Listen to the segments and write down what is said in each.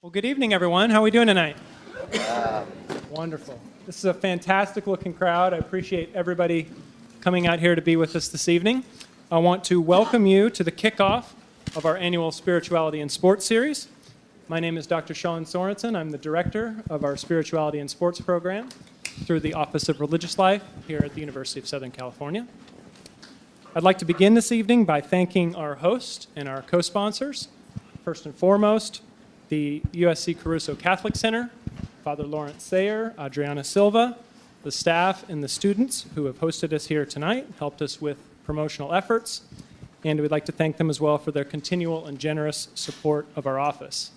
Well, good evening, everyone. How are we doing tonight? Wonderful. This is a fantastic looking crowd. I appreciate everybody coming out here to be with us this evening. I want to welcome you to the kickoff of our annual Spirituality and Sports series. My name is Dr. Sean Sorenson. I'm the director of our Spirituality and Sports program through the Office of Religious Life here at the University of Southern California. I'd like to begin this evening by thanking our host and our co-sponsors. First and foremost, the USC Caruso Catholic Center, Father Lawrence Sayer, Adriana Silva, the staff and the students who have hosted us here tonight, helped us with promotional efforts, and we'd like to thank them as well for their continual and generous support of our office.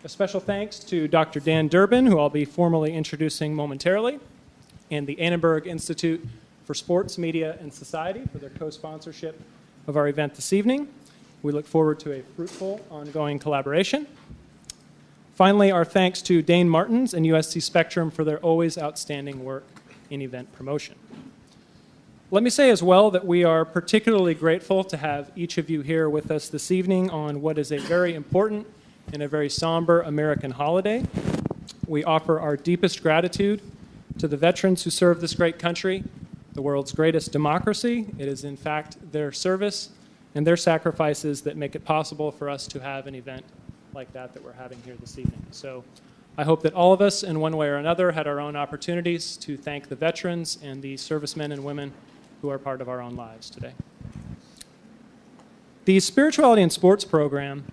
A special thanks to Dr. Dan Durbin, who I'll be formally introducing momentarily, and the Annenberg Institute for Sports, Media, and Society for their co-sponsorship of our event this evening. We look forward to a fruitful, ongoing collaboration. Finally, our thanks to Dane Martins and USC Spectrum for their always outstanding work in event promotion. Let me say as well that we are particularly grateful to have each of you here with us this evening on what is a very important and a very somber American holiday. We offer our deepest gratitude to the veterans who serve this great country, the world's greatest democracy. It is in fact their service and their sacrifices that make it possible for us to have an event like that we're having here this evening. So I hope that all of us, in one way or another, had our own opportunities to thank the veterans and the servicemen and women who are part of our own lives today. The Spirituality and Sports program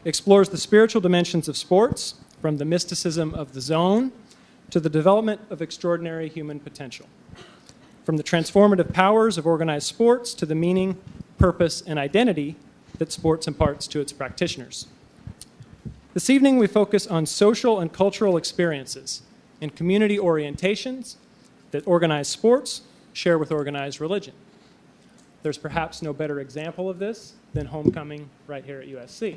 explores the spiritual dimensions of sports, from the mysticism of the zone to the development of extraordinary human potential, from the transformative powers of organized sports to the meaning, purpose, and identity that sports imparts to its practitioners. This evening, we focus on social and cultural experiences and community orientations that organized sports share with organized religion. There's perhaps no better example of this than homecoming right here at USC.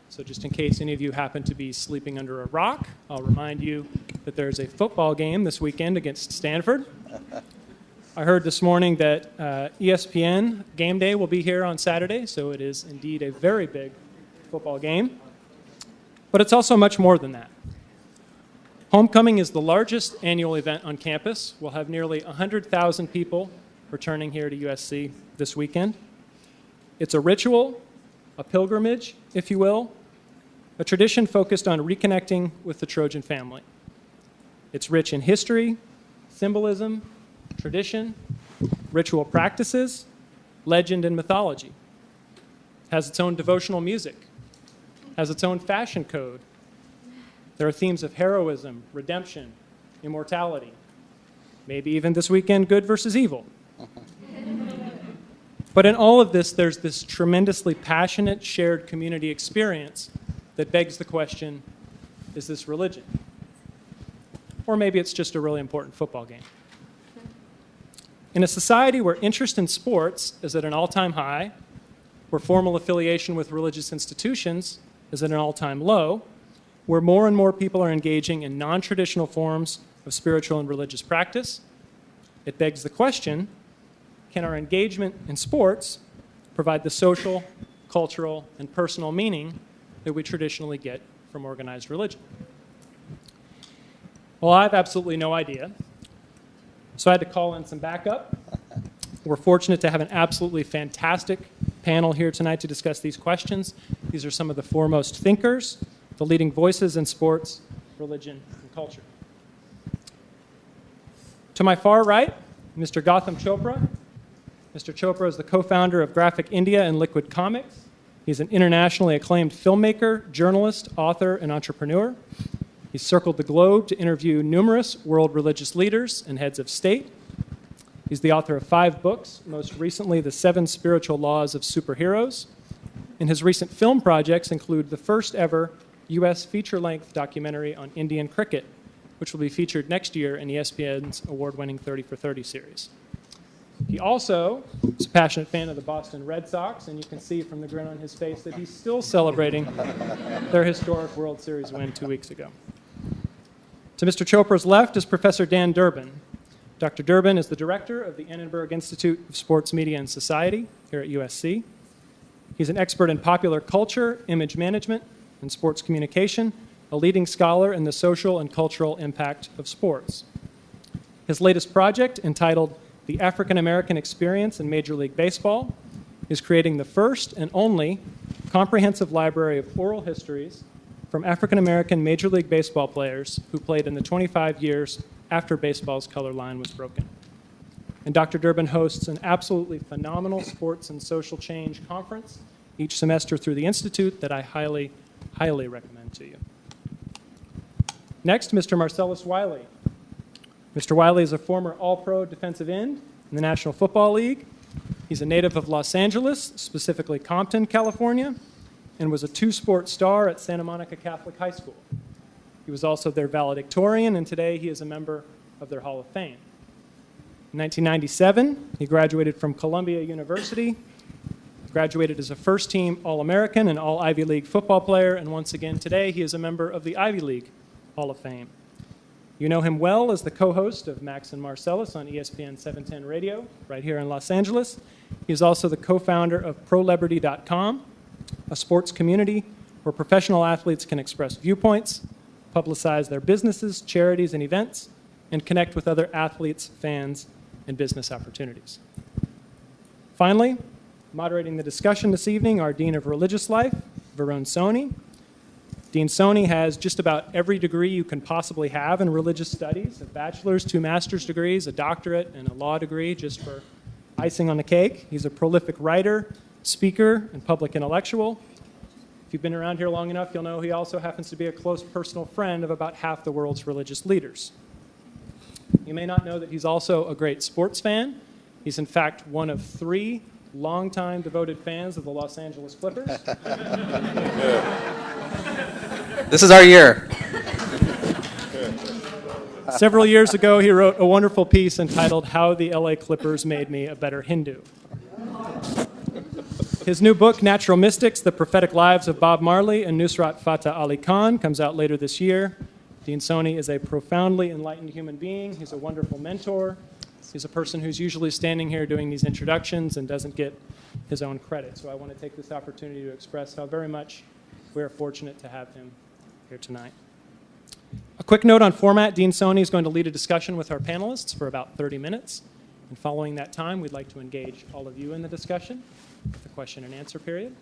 So just in case any of you happen to be sleeping under a rock, I'll remind you that there's a football game this weekend against Stanford. I heard this morning that ESPN game day will be here on Saturday, so it is indeed a very big football game. But it's also much more than that. Homecoming is the largest annual event on campus. We'll have nearly 100,000 people returning here to USC this weekend. It's a ritual, a pilgrimage, if you will, a tradition focused on reconnecting with the Trojan family. It's rich in history, symbolism, tradition, ritual practices, legend, and mythology. It has its own devotional music, has its own fashion code. There are themes of heroism, redemption, immortality, maybe even this weekend, good versus evil. But in all of this, there's this tremendously passionate, shared community experience that begs the question, is this religion? Or maybe it's just a really important football game. In a society where interest in sports is at an all-time high, where formal affiliation with religious institutions is at an all-time low, where more and more people are engaging in non-traditional forms of spiritual and religious practice, it begs the question, can our engagement in sports provide the social, cultural, and personal meaning that we traditionally get from organized religion? Well, I have absolutely no idea. So I had to call in some backup. We're fortunate to have an absolutely fantastic panel here tonight to discuss these questions. These are some of the foremost thinkers, the leading voices in sports, religion, and culture. To my far right, Mr. Gotham Chopra. Mr. Chopra is the co-founder of Graphic India and Liquid Comics. He's an internationally acclaimed filmmaker, journalist, author, and entrepreneur. He's circled the globe to interview numerous world religious leaders and heads of state. He's the author of 5 books, most recently The 7 Spiritual Laws of Superheroes. And his recent film projects include the first ever U.S. feature-length documentary on Indian cricket, which will be featured next year in ESPN's award-winning 30 for 30 series. He also is a passionate fan of the Boston Red Sox, and you can see from the grin on his face that he's still celebrating their historic World Series win 2 weeks ago. To Mr. Chopra's left is Professor Dan Durbin. Dr. Durbin is the director of the Annenberg Institute of Sports, Media, and Society here at USC. He's an expert in popular culture, image management, in sports communication, a leading scholar in the social and cultural impact of sports. His latest project, entitled The African American Experience in Major League Baseball, is creating the first and only comprehensive library of oral histories from African American Major League Baseball players who played in the 25 years after baseball's color line was broken. And Dr. Durbin hosts an absolutely phenomenal sports and social change conference each semester through the Institute that I highly, highly recommend to you. Next, Mr. Marcellus Wiley. Mr. Wiley is a former All-Pro defensive end in the National Football League. He's a native of Los Angeles, specifically Compton, California, and was a two-sport star at Santa Monica Catholic High School. He was also their valedictorian, and today he is a member of their Hall of Fame. In 1997, he graduated from Columbia University, graduated as a first-team All-American and All-Ivy League football player, and once again today he is a member of the Ivy League Hall of Fame. You know him well as the co-host of Max and Marcellus on ESPN 710 Radio, right here in Los Angeles. He is also the co-founder of ProLeberty.com, a sports community where professional athletes can express viewpoints, publicize their businesses, charities, and events, and connect with other athletes, fans, and business opportunities. Finally, moderating the discussion this evening, our Dean of Religious Life, Varun Soni. Dean Soni has just about every degree you can possibly have in religious studies, a bachelor's, 2 master's degrees, a doctorate, and a law degree, just for icing on the cake. He's a prolific writer, speaker, and public intellectual. If you've been around here long enough, you'll know he also happens to be a close personal friend of about half the world's religious leaders. You may not know that he's also a great sports fan. He's in fact one of 3 longtime devoted fans of the Los Angeles Clippers. This is our year. Several years ago, he wrote a wonderful piece entitled How the LA Clippers Made Me a Better Hindu. His new book, Natural Mystics, The Prophetic Lives of Bob Marley and Nusrat Fateh Ali Khan, comes out later this year. Dean Soni is a profoundly enlightened human being. He's a wonderful mentor. He's a person who's usually standing here doing these introductions and doesn't get his own credit. So I want to take this opportunity to express how very much we are fortunate to have him here tonight. A quick note on format. Dean Soni is going to lead a discussion with our panelists for about 30 minutes. And following that time, we'd like to engage all of you in the discussion with the question and answer period.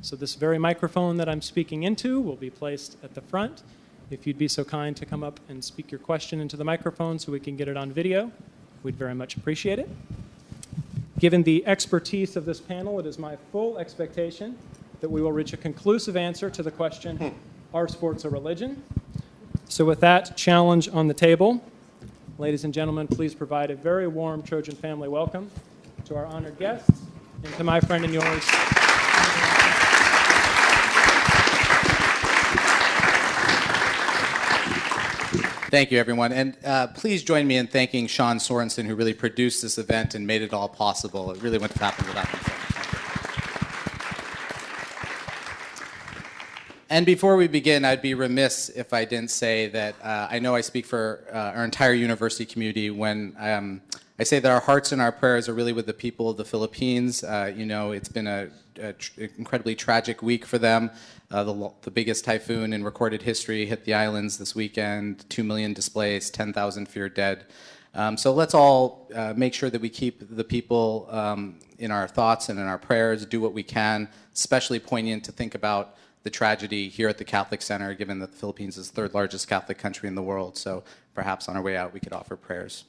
So this very microphone that I'm speaking into will be placed at the front. If you'd be so kind to come up and speak your question into the microphone so we can get it on video, we'd very much appreciate it. Given the expertise of this panel, it is my full expectation that we will reach a conclusive answer to the question, are sports a religion? So with that challenge on the table, ladies and gentlemen, please provide a very warm Trojan family welcome to our honored guests and to my friend and yours. Thank you, everyone. And please join me in thanking Sean Sorenson, who really produced this event and made it all possible. It really wouldn't have happened without him. And before we begin, I'd be remiss if I didn't say that I know I speak for our entire university community when I say that our hearts and our prayers are really with the people of the Philippines. You know, it's been an incredibly tragic week for them. The biggest typhoon in recorded history hit the islands this weekend, 2 million displaced, 10,000 feared dead. So let's all make sure that we keep the people in our thoughts and in our prayers, do what we can, especially poignant to think about the tragedy here at the Catholic Center, given that the Philippines is the 3rd largest Catholic country in the world. So perhaps on our way out, we could offer prayers.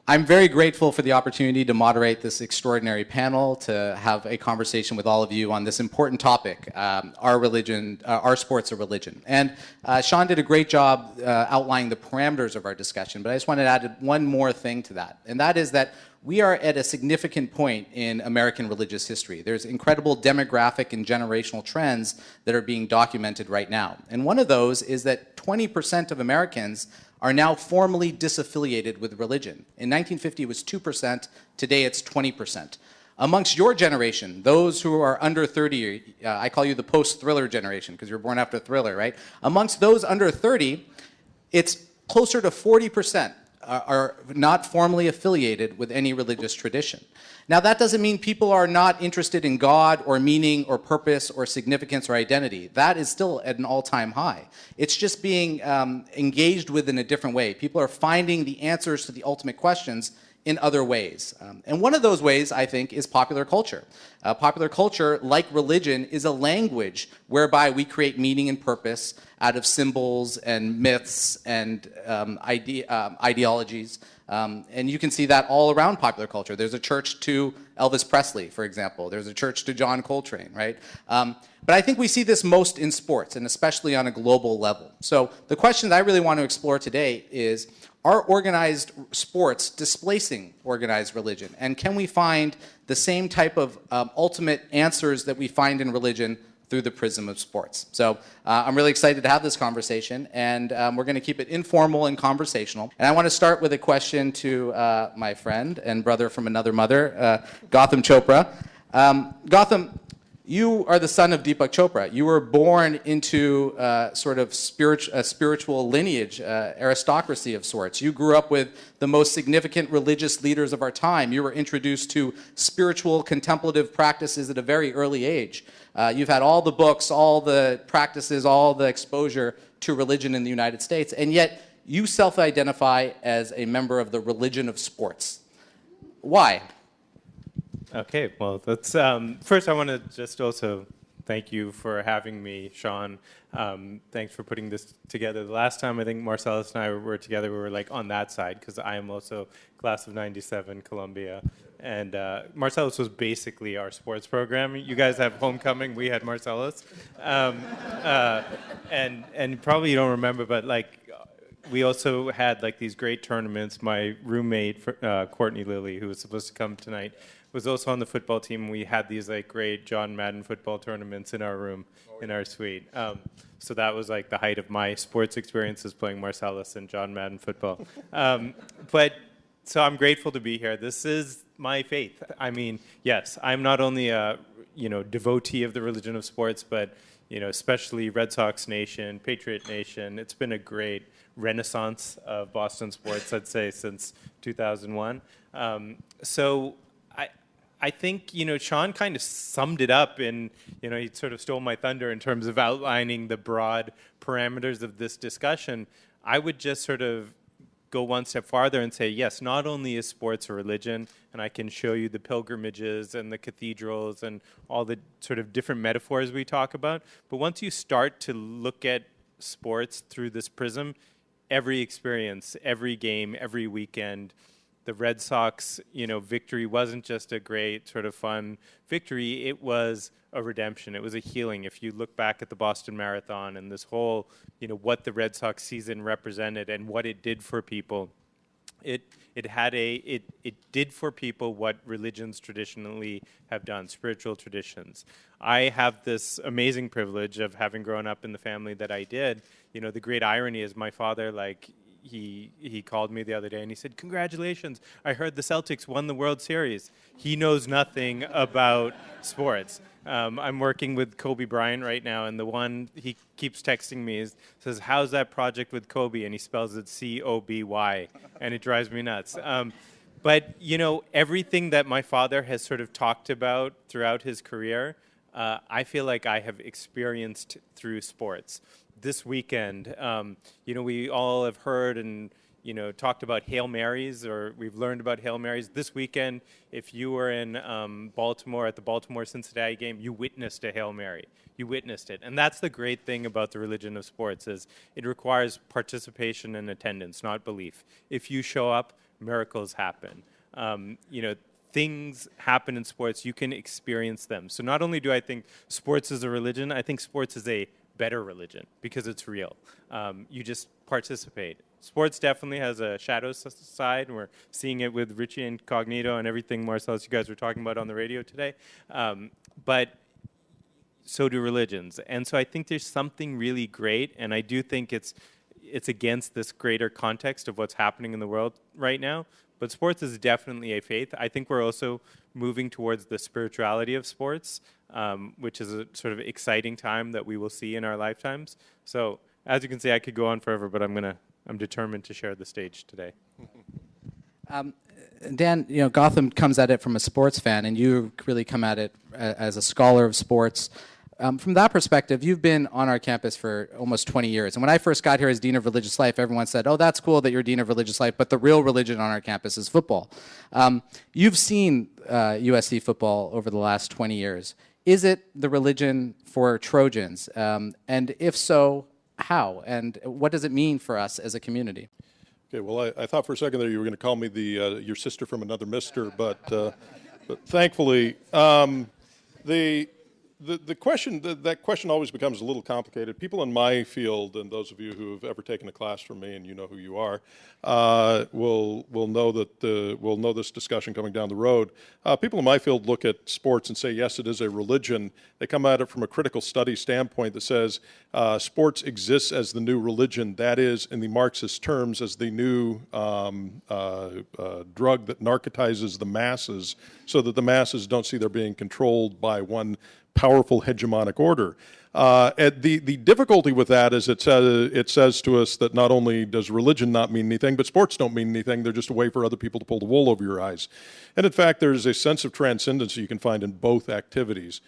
I'm very grateful for the opportunity to moderate this extraordinary panel, to have a conversation with all of you on this important topic, are sports a religion? And Sean did a great job outlining the parameters of our discussion, but I just wanted to add one more thing to that, and that is that we are at a significant point in American religious history. There's incredible demographic and generational trends that are being documented right now. And one of those is that 20% of Americans are now formally disaffiliated with religion. In 1950, it was 2%. Today, it's 20%. Amongst your generation, those who are under 30, I call you the post-Thriller generation because you're born after Thriller, right? Amongst those under 30, it's closer to 40% are not formally affiliated with any religious tradition. Now, that doesn't mean people are not interested in God or meaning or purpose or significance or identity. That is still at an all-time high. It's just being engaged with in a different way. People are finding the answers to the ultimate questions in other ways. And one of those ways, I think, is popular culture. Popular culture, like religion, is a language whereby we create meaning and purpose out of symbols and myths and ideologies. And you can see that all around popular culture. There's a church to Elvis Presley, for example. There's a church to John Coltrane, right? But I think we see this most in sports, and especially on a global level. So the question that I really want to explore today is, are organized sports displacing organized religion? And can we find the same type of ultimate answers that we find in religion through the prism of sports? So I'm really excited to have this conversation, and we're going to keep it informal and conversational. And I want to start with a question to my friend and brother from another mother, Gotham Chopra. Gotham, you are the son of Deepak Chopra. You were born into sort of spiritual lineage, aristocracy of sorts. You grew up with the most significant religious leaders of our time. You were introduced to spiritual contemplative practices at a very early age. You've had all the books, all the practices, all the exposure to religion in the United States, and yet you self-identify as a member of the religion of sports. Why? Okay, well, that's first I want to just also thank you for having me, Sean. Thanks for putting this together. The last time I think Marcellus and I were together, we were like on that side, because I am also class of '97, Columbia. And Marcellus was basically our sports program. You guys have homecoming, we had Marcellus. And probably you don't remember, but like we also had like these great tournaments. My roommate, Courtney Lilly, who was supposed to come tonight, was also on the football team. We had these like great John Madden football tournaments in our room, in our suite. So that was like the height of my sports experiences, playing Marcellus and John Madden football. So I'm grateful to be here. This is my faith. I mean, yes, I'm not only a devotee of the religion of sports, but especially Red Sox Nation, Patriot Nation. It's been a great renaissance of Boston sports, I'd say, since 2001. So I think, Sean kind of summed it up in, he sort of stole my thunder in terms of outlining the broad parameters of this discussion. I would just sort of go one step farther and say, yes, not only is sports a religion, and I can show you the pilgrimages and the cathedrals and all the sort of different metaphors we talk about, but once you start to look at sports through this prism, every experience, every game, every weekend, the Red Sox, victory wasn't just a great sort of fun victory. It was a redemption. It was a healing. If you look back at the Boston Marathon and this whole, what the Red Sox season represented and what it did for people, it did for people what religions traditionally have done, spiritual traditions. I have this amazing privilege of having grown up in the family that I did. The great irony is my father, he called me the other day and he said, "Congratulations, I heard the Celtics won the World Series." He knows nothing about sports. I'm working with Kobe Bryant right now, and the one he keeps texting me says, "How's that project with Kobe?" And he spells it C-O-B-Y, and it drives me nuts. But, everything that my father has sort of talked about throughout his career, I feel like I have experienced through sports. This weekend, we all have heard and, talked about Hail Marys, or we've learned about Hail Marys. This weekend, if you were in Baltimore at the Baltimore-Cincinnati game, you witnessed a Hail Mary. You witnessed it. And that's the great thing about the religion of sports, is it requires participation and attendance, not belief. If you show up, miracles happen. Things happen in sports, you can experience them. So not only do I think sports is a religion, I think sports is a better religion because it's real. You just participate. Sports definitely has a shadow side, and we're seeing it with Richie Incognito and everything, Marcellus, you guys were talking about on the radio today. But so do religions. And so I think there's something really great, and I do think it's against this greater context of what's happening in the world right now. But sports is definitely a faith. I think we're also moving towards the spirituality of sports, which is a sort of exciting time that we will see in our lifetimes. So as you can see, I could go on forever, but I'm going to I'm determined to share the stage today. Dan, Gotham comes at it from a sports fan, and you really come at it as a scholar of sports. From that perspective, you've been on our campus for almost 20 years. And when I first got here as Dean of Religious Life, everyone said, oh, that's cool that you're Dean of Religious Life, but the real religion on our campus is football. You've seen USC football over the last 20 years. Is it the religion for Trojans? And if so, how? And what does it mean for us as a community? Okay, well, I thought for a second there you were going to call me your sister from another mister, but thankfully, the question that question always becomes a little complicated. People in my field, and those of you who have ever taken a class from me, and you know who you are, will know that will know this discussion coming down the road. People in my field look at sports and say, yes, it is a religion. They come at it from a critical study standpoint that says sports exists as the new religion. That is, in the Marxist terms, as the new drug that narcotizes the masses, so that the masses don't see they're being controlled by one powerful hegemonic order. The difficulty with that is it says to us that not only does religion not mean anything, but sports don't mean anything. They're just a way for other people to pull the wool over your eyes. And in fact, there's a sense of transcendence you can find in both activities.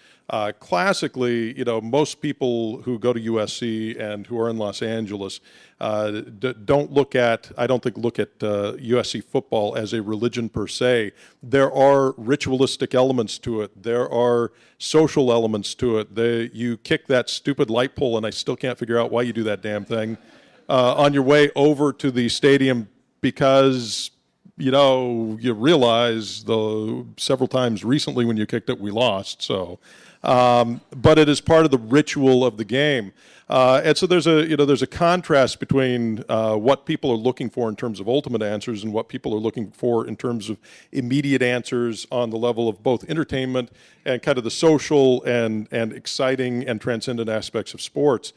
Classically, most people who go to USC and who are in Los Angeles don't look at USC football as a religion per se. There are ritualistic elements to it. There are social elements to it. You kick that stupid light pole, and I still can't figure out why you do that damn thing, on your way over to the stadium because you realize several times recently when you kicked it, we lost. So, but it is part of the ritual of the game. And so there's a contrast between what people are looking for in terms of ultimate answers and what people are looking for in terms of immediate answers on the level of both entertainment and kind of the social and exciting and transcendent aspects of sports.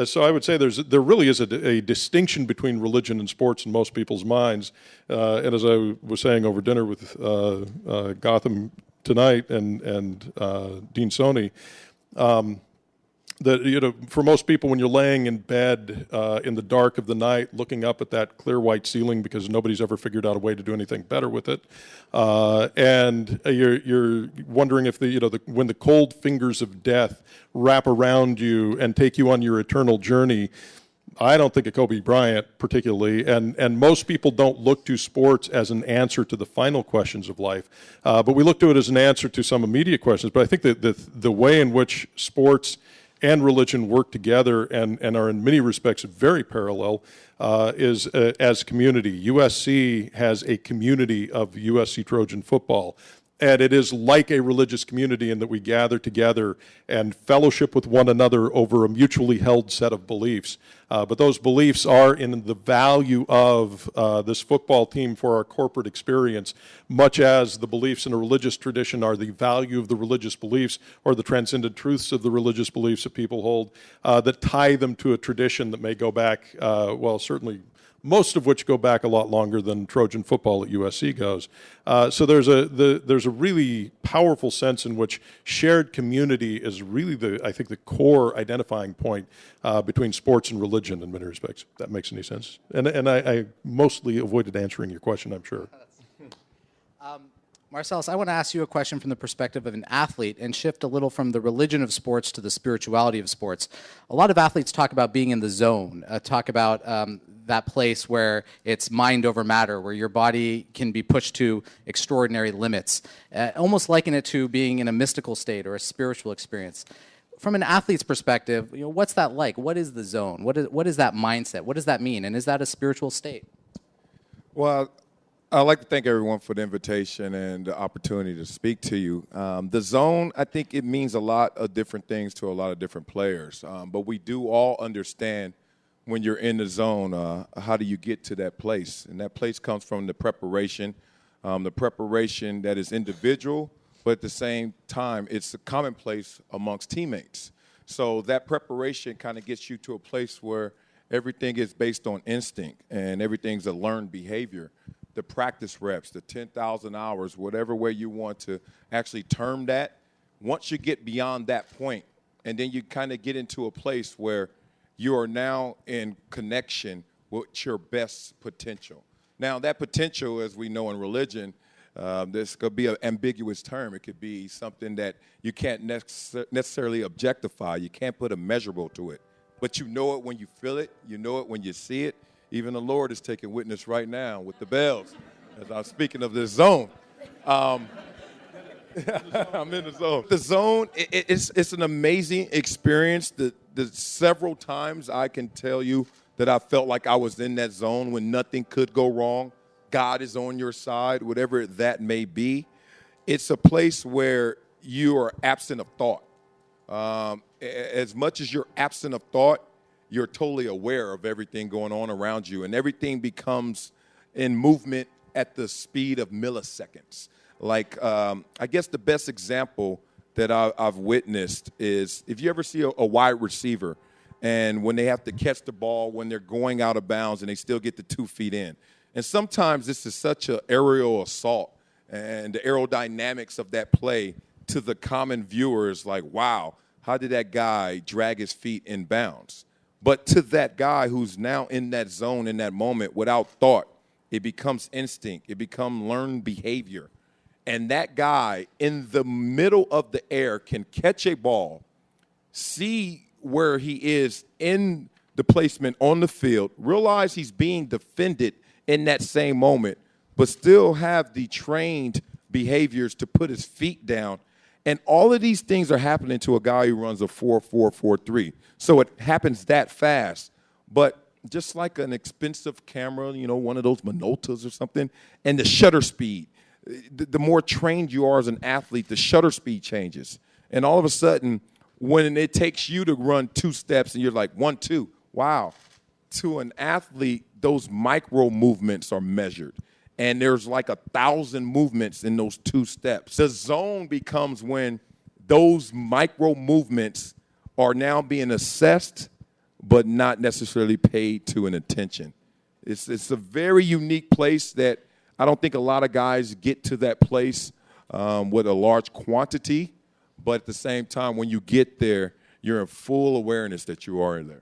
So I would say there really is a distinction between religion and sports in most people's minds. And as I was saying over dinner with Gotham tonight and Dean Soni, that for most people, when you're laying in bed in the dark of the night, looking up at that clear white ceiling because nobody's ever figured out a way to do anything better with it, and you're wondering if when the cold fingers of death wrap around you and take you on your eternal journey. I don't think of Kobe Bryant particularly, and most people don't look to sports as an answer to the final questions of life, but we look to it as an answer to some immediate questions. But I think that the way in which sports and religion work together and are in many respects very parallel is as community. USC has a community of USC Trojan football. And it is like a religious community in that we gather together and fellowship with one another over a mutually held set of beliefs. But those beliefs are in the value of this football team for our corporate experience, much as the beliefs in a religious tradition are the value of the religious beliefs or the transcendent truths of the religious beliefs that people hold that tie them to a tradition that may go back, certainly most of which go back a lot longer than Trojan football at USC goes. So there's a really powerful sense in which shared community is really I think the core identifying point between sports and religion in many respects. If that makes any sense. And I mostly avoided answering your question, I'm sure. Marcellus, I want to ask you a question from the perspective of an athlete and shift a little from the religion of sports to the spirituality of sports. A lot of athletes talk about being in the zone, talk about that place where it's mind over matter, where your body can be pushed to extraordinary limits, almost liken it to being in a mystical state or a spiritual experience. From an athlete's perspective, what's that like? What is the zone? What is that mindset? What does that mean? And is that a spiritual state? Well, I'd like to thank everyone for the invitation and the opportunity to speak to you. The zone, I think it means a lot of different things to a lot of different players. But we do all understand when you're in the zone, how do you get to that place? And that place comes from the preparation that is individual, but at the same time, it's a commonplace amongst teammates. So that preparation kind of gets you to a place where everything is based on instinct and everything's a learned behavior. The practice reps, the 10,000 hours, whatever way you want to actually term that, once you get beyond that point, and then you kind of get into a place where you are now in connection with your best potential. Now, that potential, as we know in religion, this could be an ambiguous term. It could be something that you can't necessarily objectify. You can't put a measurable to it. But you know it when you feel it. You know it when you see it. Even the Lord is taking witness right now with the bells. As I'm speaking of this zone. I'm in the zone. The zone, it's an amazing experience. The several times I can tell you that I felt like I was in that zone when nothing could go wrong. God is on your side, whatever that may be. It's a place where you are absent of thought. As much as you're absent of thought, you're totally aware of everything going on around you, and everything becomes in movement at the speed of milliseconds. Like, I guess the best example that I've witnessed is if you ever see a wide receiver and when they have to catch the ball when they're going out of bounds and they still get the 2 feet in. And sometimes this is such an aerial assault, and the aerodynamics of that play to the common viewer is like, wow, how did that guy drag his feet in bounds? But to that guy who's now in that zone in that moment without thought, it becomes instinct. It becomes learned behavior. And that guy in the middle of the air can catch a ball, see where he is in the placement on the field, realize he's being defended in that same moment, but still have the trained behaviors to put his feet down. And all of these things are happening to a guy who runs a 4.443. So it happens that fast. But just like an expensive camera, you know, one of those Minoltas or something, and the shutter speed, the more trained you are as an athlete, the shutter speed changes. And all of a sudden, when it takes you to run 2 steps and you're like 1, 2, wow. To an athlete, those micro movements are measured. And there's like 1,000 movements in those 2 steps. The zone becomes when those micro movements are now being assessed, but not necessarily paid to an attention. It's a very unique place that I don't think a lot of guys get to that place with a large quantity, but at the same time, when you get there, you're in full awareness that you are in there.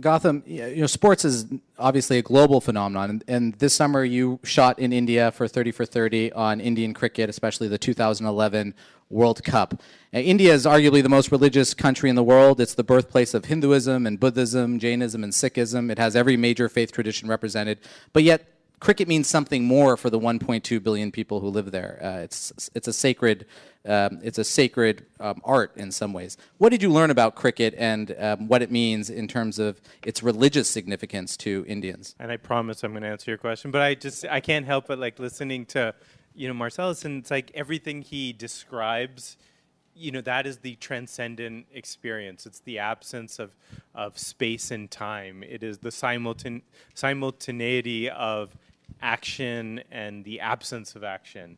Gotham, sports is obviously a global phenomenon, and this summer you shot in India for 30 for 30 on Indian cricket, especially the 2011 World Cup. India is arguably the most religious country in the world. It's the birthplace of Hinduism and Buddhism, Jainism and Sikhism. It has every major faith tradition represented, but yet cricket means something more for the 1.2 billion people who live there. It's a sacred art in some ways. What did you learn about cricket and what it means in terms of its religious significance to Indians? And I promise I'm going to answer your question, but I can't help but like listening to, Marcellus, and it's like everything he describes, that is the transcendent experience. It's the absence of space and time. It is the simultaneity of action and the absence of action.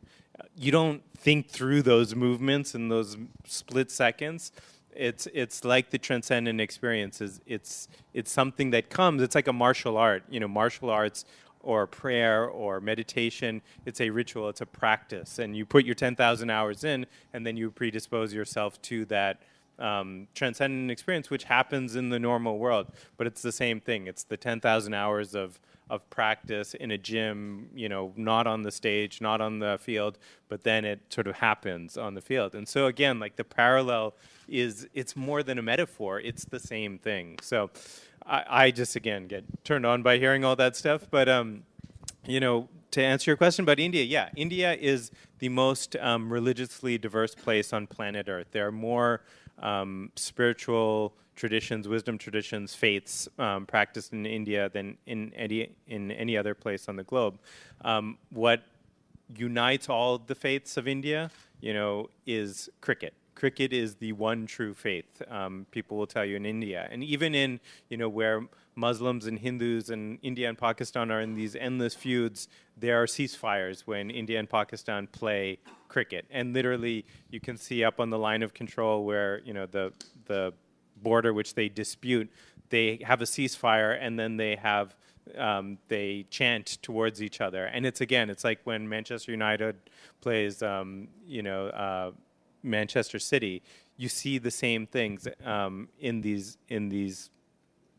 You don't think through those movements in those split seconds. It's like the transcendent experience. It's something that comes. It's like a martial art. Martial arts or prayer or meditation. It's a ritual. It's a practice, and you put your 10,000 hours in, and then you predispose yourself to that transcendent experience, which happens in the normal world. But it's the same thing. It's the 10,000 hours of practice in a gym, not on the stage, not on the field, but then it sort of happens on the field. And so again, like the parallel is, it's more than a metaphor, it's the same thing. So I just, again, get turned on by hearing all that stuff. But, to answer your question about India, yeah, India is the most religiously diverse place on planet Earth. There are more spiritual traditions, wisdom traditions, faiths practiced in India than in any other place on the globe. What unites all the faiths of India, is cricket. Cricket is the one true faith, people will tell you, in India. And even in, where Muslims and Hindus and India and Pakistan are in these endless feuds, there are ceasefires when India and Pakistan play cricket. And literally, you can see up on the line of control where, the border which they dispute, they have a ceasefire, and then they have they chant towards each other. And it's like when Manchester United plays Manchester City, you see the same things in these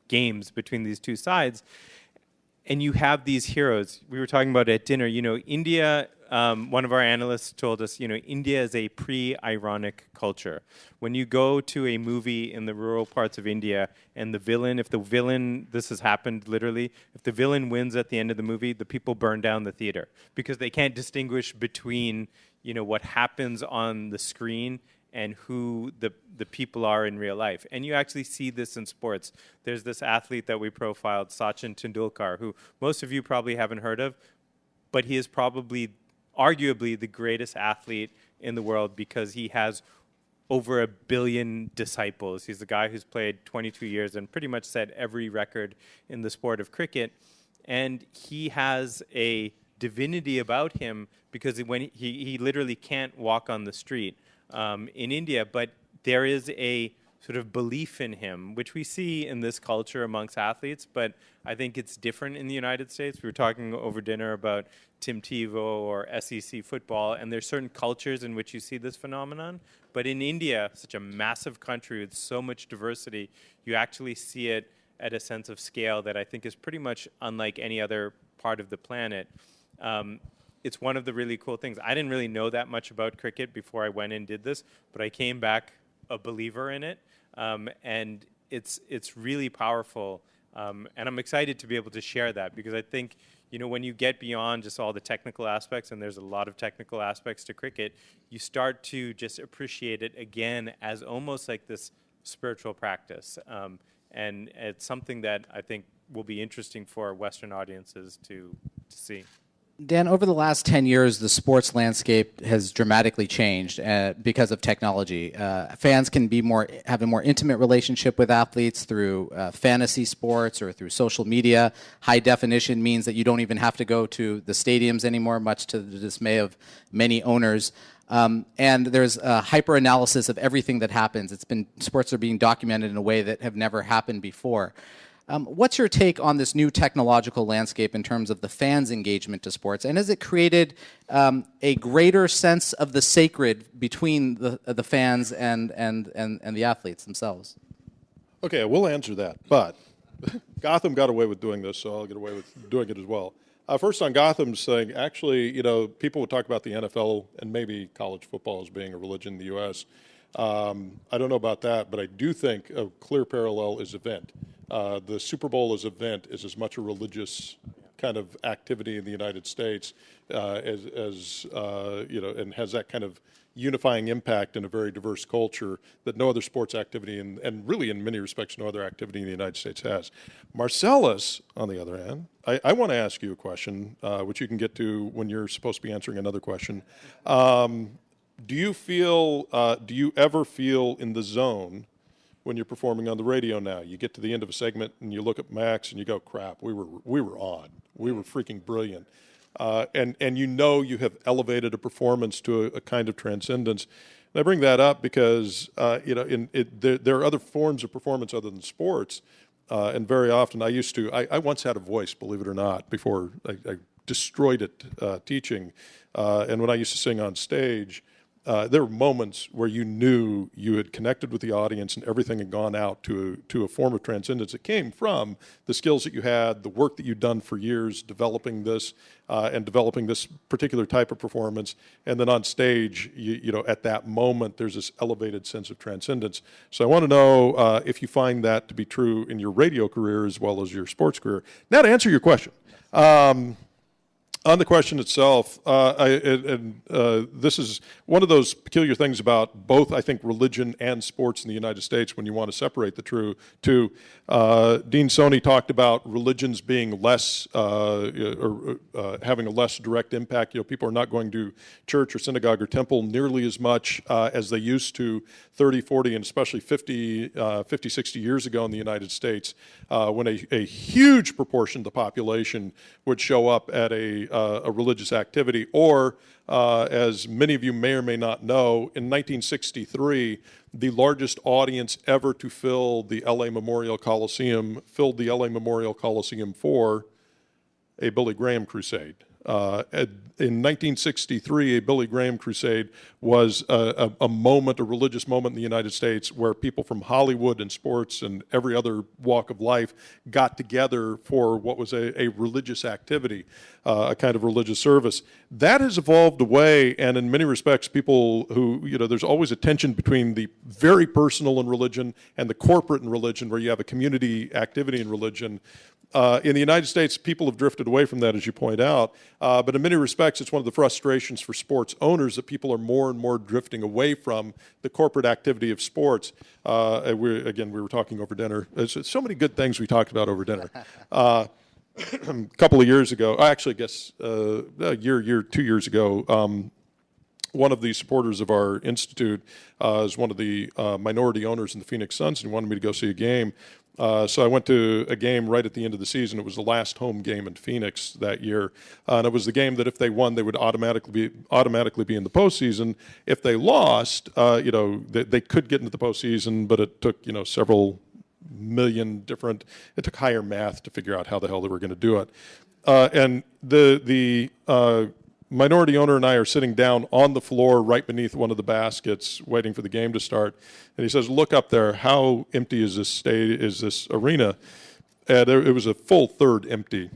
games between these two sides. And you have these heroes. We were talking about at dinner, India, one of our analysts told us, India is a pre-ironic culture. When you go to a movie in the rural parts of India and if the villain, this has happened literally, if the villain wins at the end of the movie, the people burn down the theater because they can't distinguish between, what happens on the screen and who the people are in real life. And you actually see this in sports. There's this athlete that we profiled, Sachin Tendulkar, who most of you probably haven't heard of, but he is probably, arguably, the greatest athlete in the world because he has over 1 billion disciples. He's the guy who's played 22 years and pretty much set every record in the sport of cricket. And he has a divinity about him because when he literally can't walk on the street in India, but there is a sort of belief in him, which we see in this culture amongst athletes, but I think it's different in the United States. We were talking over dinner about Tim Tebow or SEC football, and there's certain cultures in which you see this phenomenon. But in India, such a massive country with so much diversity, you actually see it at a sense of scale that I think is pretty much unlike any other part of the planet. It's one of the really cool things. I didn't really know that much about cricket before I went and did this, but I came back a believer in it, and it's really powerful. And I'm excited to be able to share that because I think, when you get beyond just all the technical aspects, and there's a lot of technical aspects to cricket, you start to just appreciate it again as almost like this spiritual practice. And it's something that I think will be interesting for Western audiences to see. Dan, over the last 10 years, the sports landscape has dramatically changed because of technology. Fans can have a more intimate relationship with athletes through fantasy sports or through social media. High definition means that you don't even have to go to the stadiums anymore, much to the dismay of many owners. And there's a hyper-analysis of everything that happens. Sports are being documented in a way that have never happened before. What's your take on this new technological landscape in terms of the fans' engagement to sports? And has it created a greater sense of the sacred between the fans and the athletes themselves? Okay, we'll answer that. But Gotham got away with doing this, so I'll get away with doing it as well. First on Gotham's thing, actually, people would talk about the NFL and maybe college football as being a religion in the U.S. I don't know about that, but I do think a clear parallel is event. The Super Bowl as event is as much a religious kind of activity in the United States as and has that kind of unifying impact in a very diverse culture that no other sports activity and really in many respects no other activity in the United States has. Marcellus, on the other hand, I want to ask you a question, which you can get to when you're supposed to be answering another question. Do you ever feel in the zone when you're performing on the radio now? You get to the end of a segment and you look at Max and you go, crap, we were on. We were freaking brilliant. And you have elevated a performance to a kind of transcendence. And I bring that up because there are other forms of performance other than sports. And very often I once had a voice, believe it or not, before I destroyed it teaching. And when I used to sing on stage, there were moments where you knew you had connected with the audience and everything had gone out to a form of transcendence. It came from the skills that you had, the work that you'd done for years, developing this and developing this particular type of performance. And then on stage, at that moment, there's this elevated sense of transcendence. So I want to know if you find that to be true in your radio career as well as your sports career. Now to answer your question. On the question itself, this is one of those peculiar things about both, I think, religion and sports in the United States when you want to separate the two. Dean Soni talked about religions being less, having a less direct impact. People are not going to church or synagogue or temple nearly as much as they used to 30, 40, and especially 50, 60 years ago in the United States, when a huge proportion of the population would show up at a religious activity, or as many of you may or may not know, in 1963, the largest audience ever to fill the LA Memorial Coliseum for a Billy Graham crusade. In 1963, a Billy Graham crusade was a moment, a religious moment in the United States where people from Hollywood and sports and every other walk of life got together for what was a religious activity, a kind of religious service. That has evolved away, and in many respects, people who, there's always a tension between the very personal in religion and the corporate in religion, where you have a community activity in religion. In the United States, people have drifted away from that, as you point out. But in many respects, it's one of the frustrations for sports owners that people are more and more drifting away from the corporate activity of sports. We were talking over dinner. There's so many good things we talked about over dinner. A couple of years ago, actually, I guess 2 years ago, one of the supporters of our institute is one of the minority owners in the Phoenix Suns, and he wanted me to go see a game. So I went to a game right at the end of the season. It was the last home game in Phoenix that year, and it was the game that if they won, they would automatically be in the postseason. If they lost, they could get into the postseason, but it took several million different. It took higher math to figure out how the hell they were going to do it. And the minority owner and I are sitting down on the floor right beneath one of the baskets waiting for the game to start. And he says, "Look up there. How empty is this arena?" And it was a full third empty.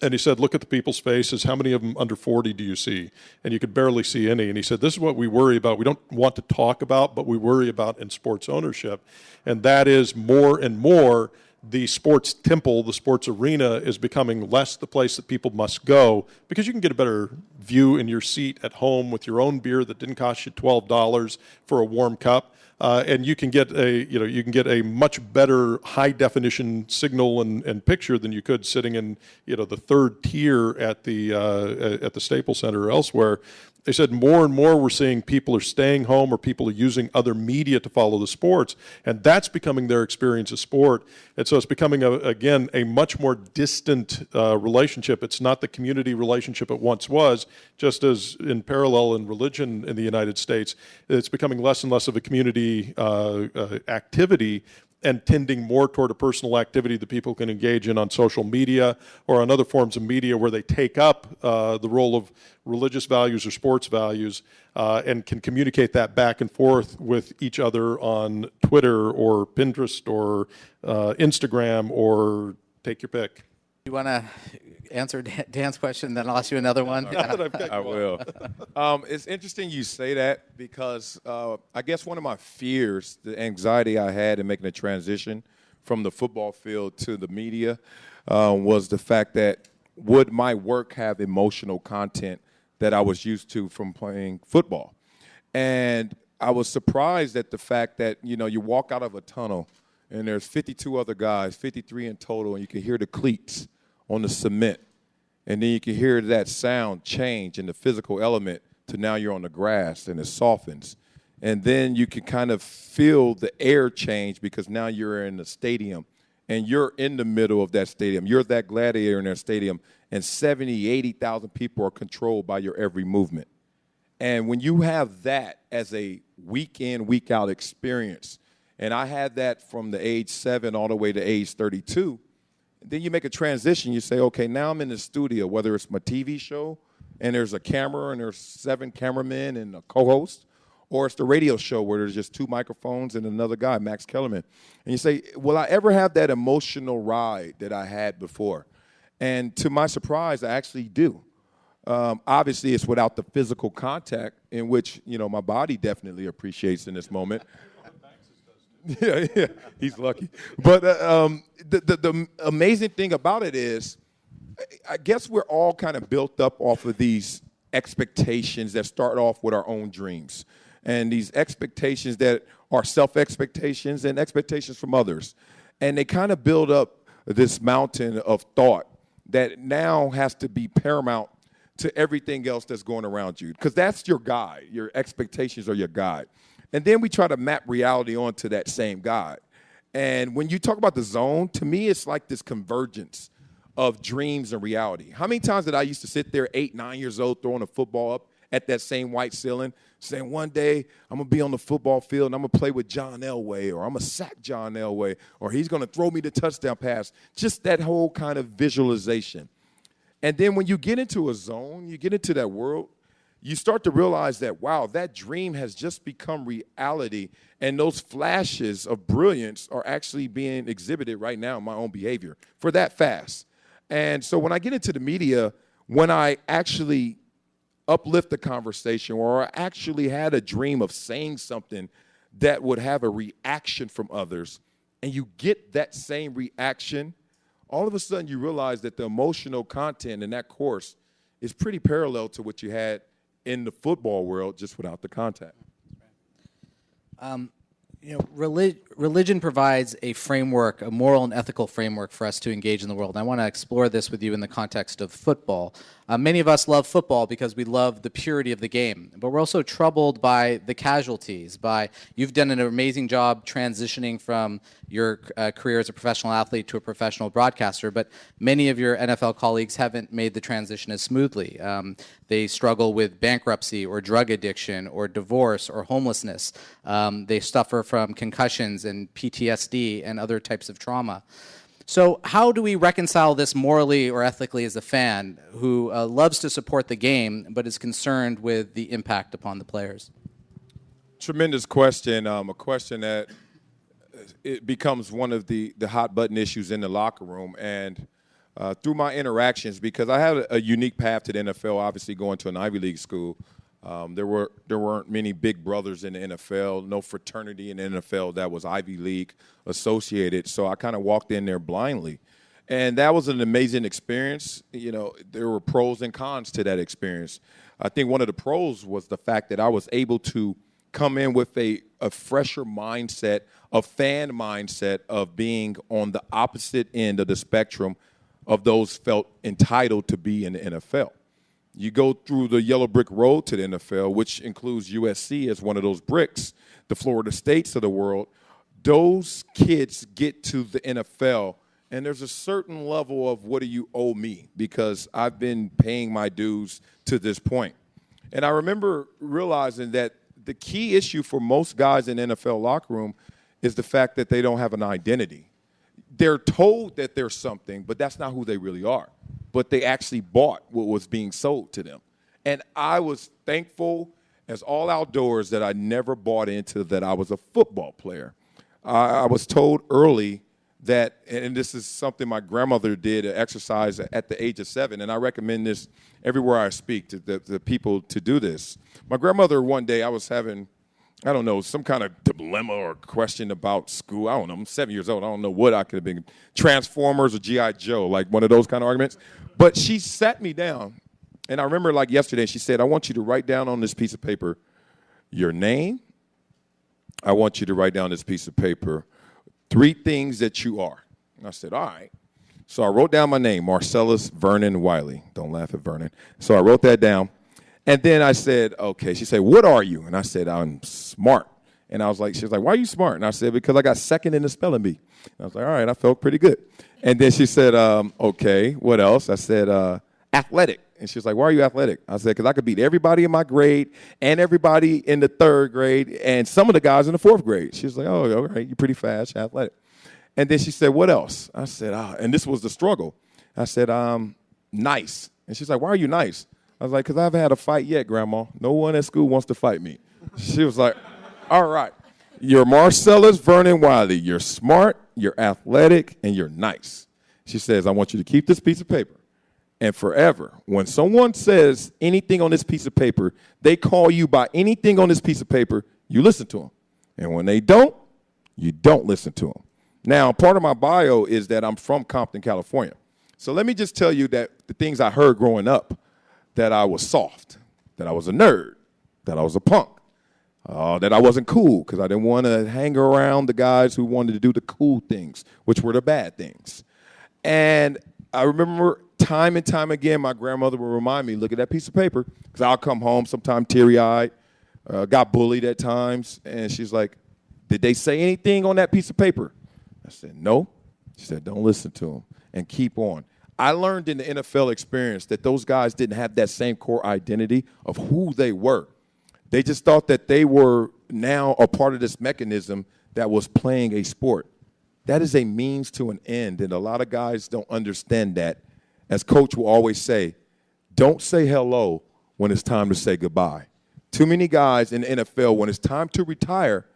And he said, "Look at the people's faces. How many of them under 40 do you see?" And you could barely see any. And he said, "This is what we worry about. We don't want to talk about, but we worry about in sports ownership. And that is more and more the sports temple, the sports arena is becoming less the place that people must go because you can get a better view in your seat at home with your own beer that didn't cost you $12 for a warm cup. And you can get a much better high definition signal and picture than you could sitting in the third tier at the Staples Center or elsewhere." They said more and more we're seeing people are staying home or people are using other media to follow the sports, and that's becoming their experience of sport. And so it's becoming, again, a much more distant relationship. It's not the community relationship it once was, just as in parallel in religion in the United States. It's becoming less and less of a community activity and tending more toward a personal activity that people can engage in on social media or on other forms of media where they take up the role of religious values or sports values and can communicate that back and forth with each other on Twitter or Pinterest or Instagram or take your pick. You want to answer Dan's question, then I'll ask you another one? I will. It's interesting you say that because I guess one of my fears, the anxiety I had in making a transition from the football field to the media was the fact that would my work have emotional content that I was used to from playing football? And I was surprised at the fact that, you walk out of a tunnel and there's 52 other guys, 53 in total, and you can hear the cleats on the cement. And then you can hear that sound change in the physical element to now you're on the grass and it softens. And then you can kind of feel the air change because now you're in the stadium and you're in the middle of that stadium. You're that gladiator in that stadium, and 70, 80,000 people are controlled by your every movement. And when you have that as a week in, week out experience, and I had that from the age 7 all the way to age 32, then you make a transition. You say, okay, now I'm in the studio, whether it's my TV show and there's a camera and there's 7 cameramen and a co-host, or it's the radio show where there's just 2 microphones and another guy, Max Kellerman. And you say, will I ever have that emotional ride that I had before? And to my surprise, I actually do. Obviously, it's without the physical contact, in which, my body definitely appreciates in this moment. Yeah, he's lucky. But the amazing thing about it is, I guess we're all kind of built up off of these expectations that start off with our own dreams. And these expectations that are self-expectations and expectations from others. And they kind of build up this mountain of thought that now has to be paramount to everything else that's going around you. Because that's your guide. Your expectations are your guide. And then we try to map reality onto that same guide. And when you talk about the zone, to me, it's like this convergence of dreams and reality. How many times did I used to sit there 8, 9 years old throwing a football up at that same white ceiling, saying one day I'm going to be on the football field and I'm going to play with John Elway, or I'm going to sack John Elway, or he's going to throw me the touchdown pass. Just that whole kind of visualization. And then when you get into a zone, you get into that world, you start to realize that, wow, that dream has just become reality, and those flashes of brilliance are actually being exhibited right now in my own behavior for that fast. And so when I get into the media, when I actually uplift the conversation, or I actually had a dream of saying something that would have a reaction from others, and you get that same reaction, all of a sudden you realize that the emotional content in that course is pretty parallel to what you had in the football world, just without the contact. Religion provides a framework, a moral and ethical framework for us to engage in the world. I want to explore this with you in the context of football. Many of us love football because we love the purity of the game, but we're also troubled by the casualties. You've done an amazing job transitioning from your career as a professional athlete to a professional broadcaster, but many of your NFL colleagues haven't made the transition as smoothly. They struggle with bankruptcy or drug addiction or divorce or homelessness. They suffer from concussions and PTSD and other types of trauma. So how do we reconcile this morally or ethically as a fan who loves to support the game but is concerned with the impact upon the players? Tremendous question, a question that it becomes one of the hot button issues in the locker room. And through my interactions, because I had a unique path to the NFL, obviously going to an Ivy League school, there weren't many big brothers in the NFL, no fraternity in the NFL that was Ivy League associated. So I kind of walked in there blindly. And that was an amazing experience. You know, there were pros and cons to that experience. I think one of the pros was the fact that I was able to come in with a fresher mindset, a fan mindset of being on the opposite end of the spectrum of those felt entitled to be in the NFL. You go through the yellow brick road to the NFL, which includes USC as one of those bricks, the Florida States of the world. Those kids get to the NFL, and there's a certain level of what do you owe me, because I've been paying my dues to this point. And I remember realizing that the key issue for most guys in the NFL locker room is the fact that they don't have an identity. They're told that they're something, but that's not who they really are. But they actually bought what was being sold to them. And I was thankful as all outdoors that I never bought into that I was a football player. I was told early that, and this is something my grandmother did, an exercise at the age of 7, and I recommend this everywhere I speak to the people to do this. My grandmother, one day, I was having, I don't know, some kind of dilemma or question about school. I don't know. I'm 7 years old. I don't know what I could have been. Transformers or G.I. Joe, like one of those kind of arguments. But she sat me down, and I remember like yesterday, she said, I want you to write down on this piece of paper your name. I want you to write down this piece of paper 3 things that you are. And I said, all right. So I wrote down my name, Marcellus Vernon Wiley. Don't laugh at Vernon. So I wrote that down. And then I said, okay. She said, what are you? And I said, I'm smart. And I was like, she was like, why are you smart? And I said, because I got second in the spelling bee. And I was like, all right, I felt pretty good. And then she said, okay, what else? I said, athletic. And she was like, why are you athletic? I said, because I could beat everybody in my grade and everybody in the 3rd grade and some of the guys in the 4th grade. She was like, oh, all right, you're pretty fast, you're athletic. And then she said, what else? I said, and this was the struggle. I said, nice. And she's like, why are you nice? I was like, because I haven't had a fight yet, Grandma. No one at school wants to fight me. She was like, all right. You're Marcellus Vernon Wiley. You're smart, you're athletic, and you're nice. She says, I want you to keep this piece of paper. And forever, when someone says anything on this piece of paper, they call you by anything on this piece of paper, you listen to them. And when they don't, you don't listen to them. Now, part of my bio is that I'm from Compton, California. So let me just tell you that the things I heard growing up, that I was soft, that I was a nerd, that I was a punk, that I wasn't cool because I didn't want to hang around the guys who wanted to do the cool things, which were the bad things. And I remember time and time again, my grandmother would remind me, look at that piece of paper, because I'll come home sometime teary-eyed, got bullied at times, and she's like, did they say anything on that piece of paper? I said, no. She said, don't listen to them and keep on. I learned in the NFL experience that those guys didn't have that same core identity of who they were. They just thought that they were now a part of this mechanism that was playing a sport. That is a means to an end, and a lot of guys don't understand that. as Coach will always say, don't say hello when it's time to say goodbye. Too many guys in the NFL, when it's time to retire,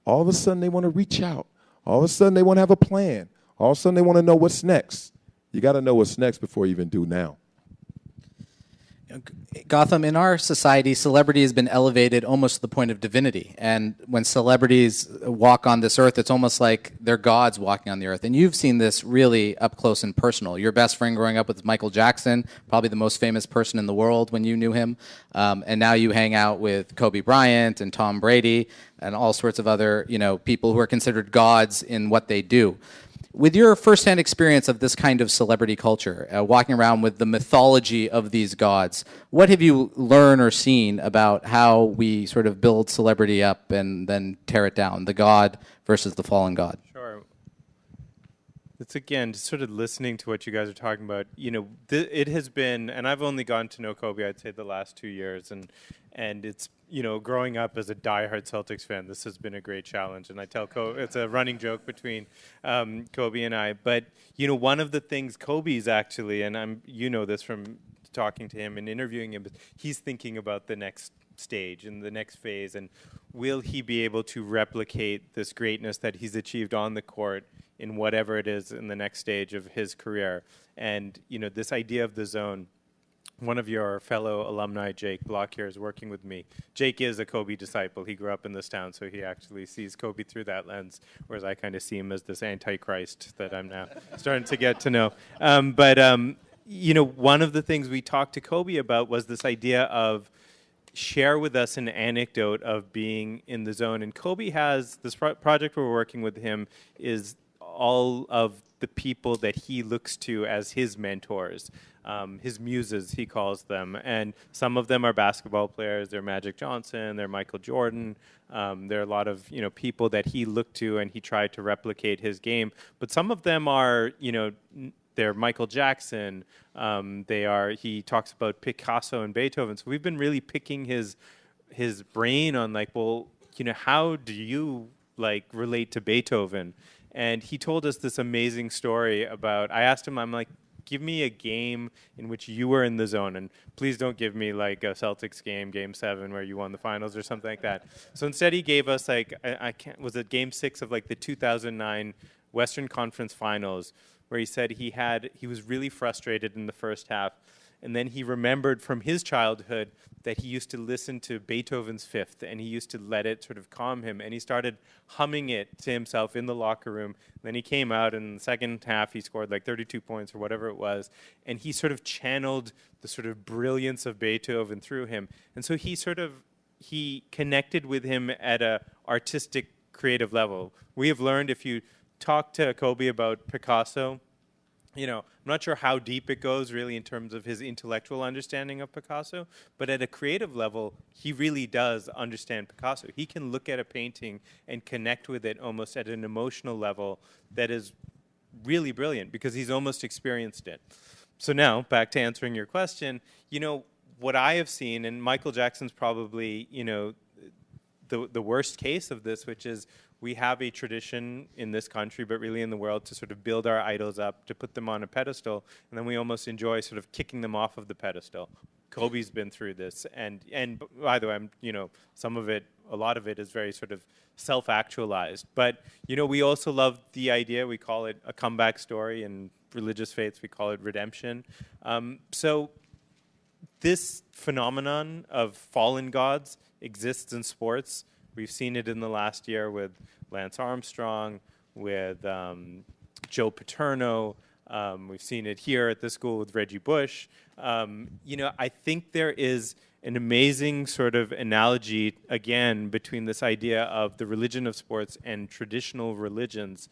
all of a sudden they want to reach out. All of a sudden they want to have a plan. All of a sudden they want to know what's next. You got to know what's next before you even do now. Gotham, in our society, celebrity has been elevated almost to the point of divinity. And when celebrities walk on this earth, it's almost like they're gods walking on the earth. And you've seen this really up close and personal. Your best friend growing up was Michael Jackson, probably the most famous person in the world when you knew him. And now you hang out with Kobe Bryant and Tom Brady and all sorts of other, people who are considered gods in what they do. With your firsthand experience of this kind of celebrity culture, walking around with the mythology of these gods, what have you learned or seen about how we sort of build celebrity up and then tear it down, the god versus the fallen god? Sure. It's again just sort of listening to what you guys are talking about. It has been, and I've only gotten to know Kobe, I'd say, the last 2 years, and it's growing up as a diehard Celtics fan, this has been a great challenge. And I tell Kobe, it's a running joke between Kobe and I. But one of the things Kobe's actually, and this from talking to him and interviewing him, he's thinking about the next stage and the next phase, and will he be able to replicate this greatness that he's achieved on the court in whatever it is in the next stage of his career. And this idea of the zone. One of your fellow alumni, Jake Block, here is working with me. Jake is a Kobe disciple. He grew up in this town, so he actually sees Kobe through that lens, whereas I kind of see him as this antichrist that I'm now starting to get to know. One of the things we talked to Kobe about was this idea of share with us an anecdote of being in the zone. And Kobe has this project we're working with him is all of the people that he looks to as his mentors. His muses, he calls them. And some of them are basketball players. They're Magic Johnson. They're Michael Jordan. There are a lot of, people that he looked to and he tried to replicate his game. But some of them are, they're Michael Jackson. He talks about Picasso and Beethoven. So we've been really picking his brain on how do you relate to Beethoven? And he told us this amazing story about, I asked him, I'm like, give me a game in which you were in the zone, and please don't give me a Celtics game 7 where you won the finals or something like that. So instead he gave us was it game 6 of the 2009 Western Conference Finals, where he said he was really frustrated in the first half. And then he remembered from his childhood that he used to listen to Beethoven's Fifth, and he used to let it sort of calm him. And he started humming it to himself in the locker room. Then he came out, and in the second half, he scored 32 points or whatever it was. And he sort of channeled the sort of brilliance of Beethoven through him. And so he connected with him at a artistic, creative level. We have learned, if you talk to Kobe about Picasso, I'm not sure how deep it goes really in terms of his intellectual understanding of Picasso, but at a creative level, he really does understand Picasso. He can look at a painting and connect with it almost at an emotional level that is really brilliant because he's almost experienced it. So now, back to answering your question, what I have seen, and Michael Jackson's probably, the worst case of this, which is we have a tradition in this country, but really in the world, to sort of build our idols up, to put them on a pedestal, and then we almost enjoy sort of kicking them off of the pedestal. Kobe's been through this, and by the way, a lot of it is very sort of self-actualized. But we also love the idea. We call it a comeback story. In religious faiths, we call it redemption. So this phenomenon of fallen gods exists in sports. We've seen it in the last year with Lance Armstrong, with Joe Paterno. We've seen it here at this school with Reggie Bush. I think there is an amazing sort of analogy, again, between this idea of the religion of sports and traditional religions.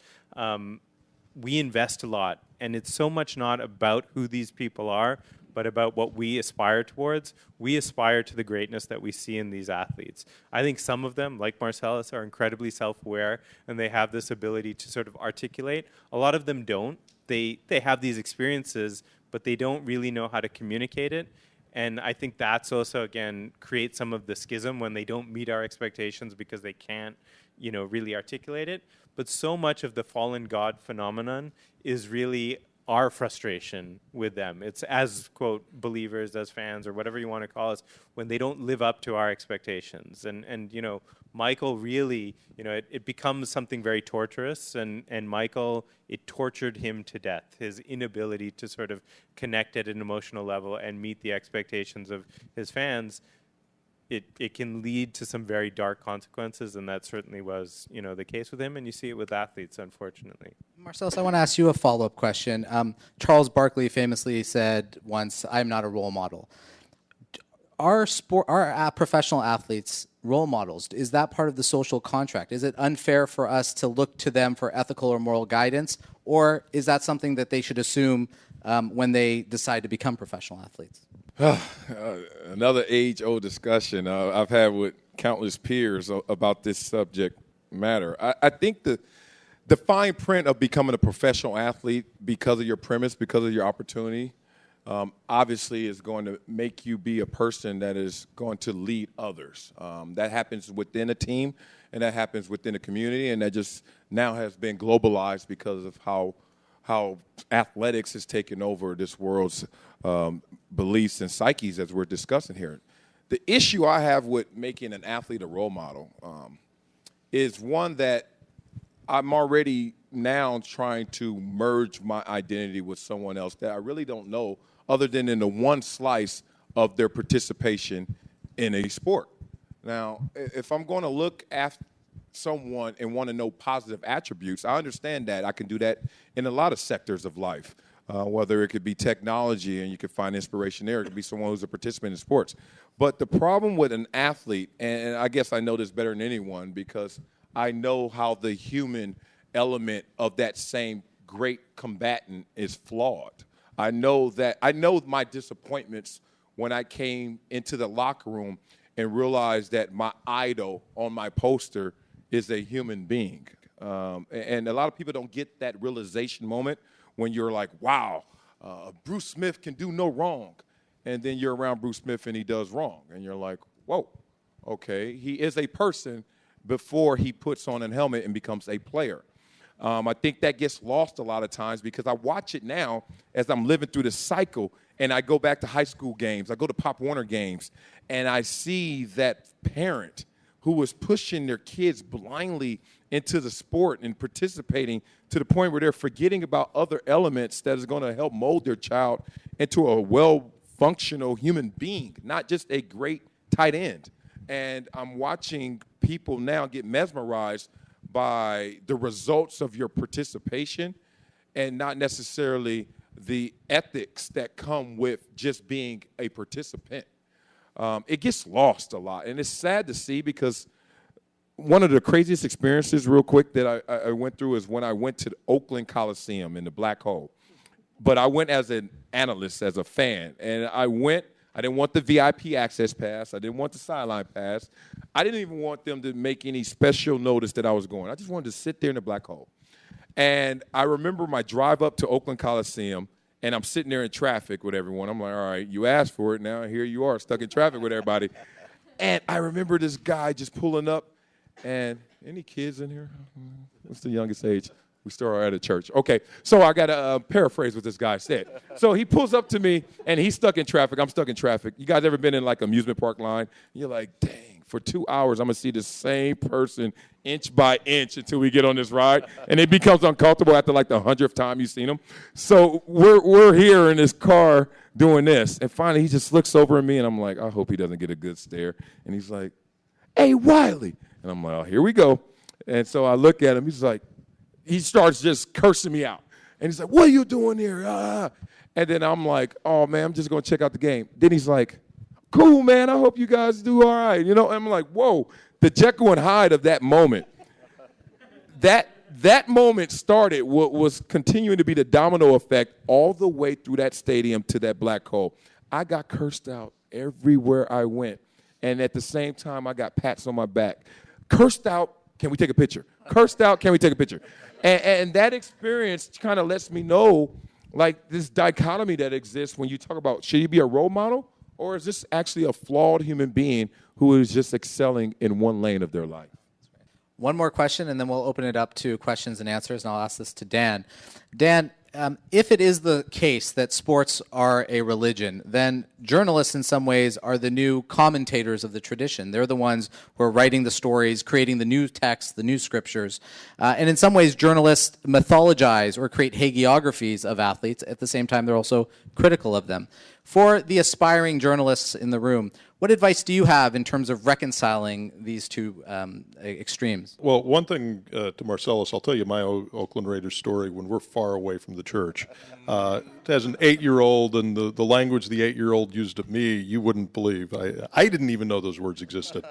We invest a lot, and it's so much not about who these people are, but about what we aspire towards. We aspire to the greatness that we see in these athletes. I think some of them, like Marcellus, are incredibly self-aware, and they have this ability to sort of articulate. A lot of them don't. They have these experiences, but they don't really know how to communicate it. And I think that's also, again, creates some of the schism when they don't meet our expectations because they can't, really articulate it. But so much of the fallen god phenomenon is really our frustration with them. It's as, quote, believers, as fans, or whatever you want to call us, when they don't live up to our expectations. And you know, Michael really, you know, it becomes something very torturous, and Michael, it tortured him to death, his inability to sort of connect at an emotional level and meet the expectations of his fans. It can lead to some very dark consequences, and that certainly was, you know, the case with him, and you see it with athletes, unfortunately. Marcellus, I want to ask you a follow-up question. Charles Barkley famously said once, "I'm not a role model." Are professional athletes role models? Is that part of the social contract? Is it unfair for us to look to them for ethical or moral guidance, or is that something that they should assume when they decide to become professional athletes? Another age-old discussion I've had with countless peers about this subject matter. I think the fine print of becoming a professional athlete, because of your premise, because of your opportunity, obviously is going to make you be a person that is going to lead others. That happens within a team, and that happens within a community, and that just now has been globalized because of how athletics has taken over this world's beliefs and psyches, as we're discussing here. The issue I have with making an athlete a role model is one that I'm already now trying to merge my identity with someone else that I really don't know, other than in the one slice of their participation in a sport. Now, if I'm going to look at someone and want to know positive attributes, I understand that. I can do that in a lot of sectors of life, whether it could be technology and you could find inspiration there. It could be someone who's a participant in sports. But the problem with an athlete, and I guess I know this better than anyone because I know how the human element of that same great combatant is flawed. I know my disappointments when I came into the locker room and realized that my idol on my poster is a human being. And a lot of people don't get that realization moment when you're like, wow, Bruce Smith can do no wrong. And then you're around Bruce Smith and he does wrong. And you're like, whoa, okay, he is a person before he puts on a helmet and becomes a player. I think that gets lost a lot of times because I watch it now as I'm living through the cycle, and I go back to high school games. I go to Pop Warner games, and I see that parent who was pushing their kids blindly into the sport and participating to the point where they're forgetting about other elements that is going to help mold their child into a well-functional human being, not just a great tight end. And I'm watching people now get mesmerized by the results of your participation and not necessarily the ethics that come with just being a participant. It gets lost a lot, and it's sad to see because one of the craziest experiences, real quick, that I went through is when I went to the Oakland Coliseum in the Black Hole. But I went as an analyst, as a fan, and I didn't want the VIP access pass. I didn't want the sideline pass. I didn't even want them to make any special notice that I was going. I just wanted to sit there in the Black Hole. And I remember my drive up to Oakland Coliseum, and I'm sitting there in traffic with everyone. I'm like, all right, you asked for it. Now here you are, stuck in traffic with everybody. And I remember this guy just pulling up, and any kids in here? What's the youngest age? We still at a church. Okay, so I got to paraphrase what this guy said. So he pulls up to me, and he's stuck in traffic. I'm stuck in traffic. You guys ever been in, like, amusement park line? You're like, dang, for 2 hours, I'm going to see the same person inch by inch until we get on this ride. And it becomes uncomfortable after, like, the 100th time you've seen him. So we're here in this car doing this. And finally, he just looks over at me, and I'm like, I hope he doesn't get a good stare. And he's like, hey, Wiley. And I'm like, oh, here we go. And so I look at him. He's like, he starts just cursing me out. And he's like, what are you doing here? And then I'm like, oh, man, I'm just going to check out the game. Then he's like, cool, man, I hope you guys do all right. You know, and I'm like, whoa, the Jekyll and Hyde of that moment. That moment started what was continuing to be the domino effect all the way through that stadium to that Black Hole. I got cursed out everywhere I went. And at the same time, I got pats on my back. Cursed out, can we take a picture? Cursed out, can we take a picture? And that experience kind of lets me know, like, this dichotomy that exists when you talk about, should he be a role model? Or is this actually a flawed human being who is just excelling in one lane of their life? One more question, and then we'll open it up to questions and answers, and I'll ask this to Dan. Dan, if it is the case that sports are a religion, then journalists in some ways are the new commentators of the tradition. They're the ones who are writing the stories, creating the new texts, the new scriptures. And in some ways, journalists mythologize or create hagiographies of athletes. At the same time, they're also critical of them. For the aspiring journalists in the room, what advice do you have in terms of reconciling these two extremes? Well, one thing to Marcellus, I'll tell you my Oakland Raiders story when we're far away from the church. As an 8-year-old, and the language the 8-year-old used of me, you wouldn't believe. I didn't even know those words existed.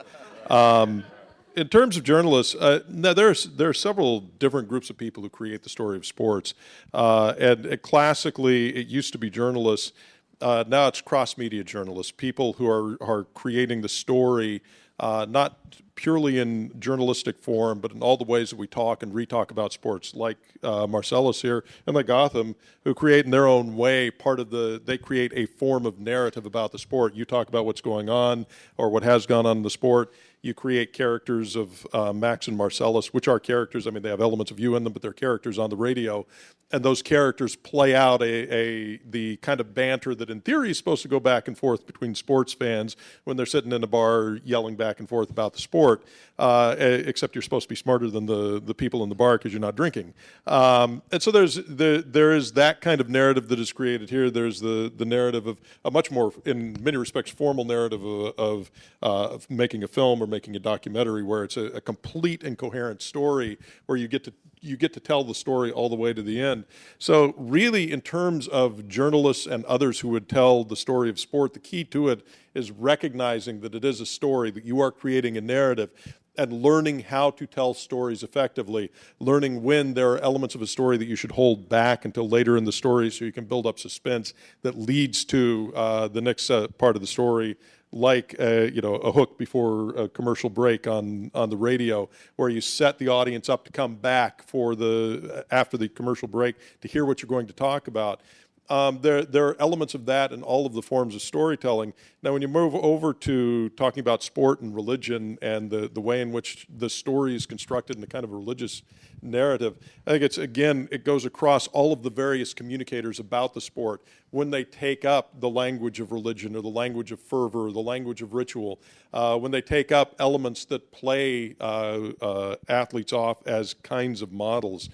In terms of journalists, now there are several different groups of people who create the story of sports. And classically, it used to be journalists. Now it's cross-media journalists, people who are creating the story, not purely in journalistic form, but in all the ways that we talk and re-talk about sports, like Marcellus here and like Gotham, who create in their own way they create a form of narrative about the sport. You talk about what's going on or what has gone on in the sport. You create characters of Max and Marcellus, which are characters. I mean, they have elements of you in them, but they're characters on the radio. And those characters play out the kind of banter that in theory is supposed to go back and forth between sports fans when they're sitting in a bar yelling back and forth about the sport, except you're supposed to be smarter than the people in the bar because you're not drinking. And so there is that kind of narrative that is created here. There's the narrative of a much more, in many respects, formal narrative of making a film or making a documentary where it's a complete and coherent story where you get to tell the story all the way to the end. So really, in terms of journalists and others who would tell the story of sport, the key to it is recognizing that it is a story, that you are creating a narrative, and learning how to tell stories effectively, learning when there are elements of a story that you should hold back until later in the story so you can build up suspense that leads to the next part of the story, like a hook before a commercial break on the radio, where you set the audience up to come back after the commercial break to hear what you're going to talk about. There are elements of that in all of the forms of storytelling. Now, when you move over to talking about sport and religion and the way in which the story is constructed in a kind of a religious narrative, I think it goes across all of the various communicators about the sport when they take up the language of religion or the language of fervor or the language of ritual, when they take up elements that play athletes off as kinds of models.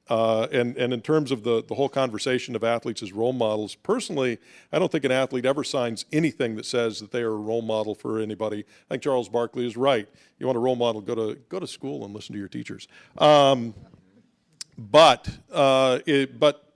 And in terms of the whole conversation of athletes as role models, personally, I don't think an athlete ever signs anything that says that they are a role model for anybody. I think Charles Barkley is right. You want a role model, go to school and listen to your teachers. But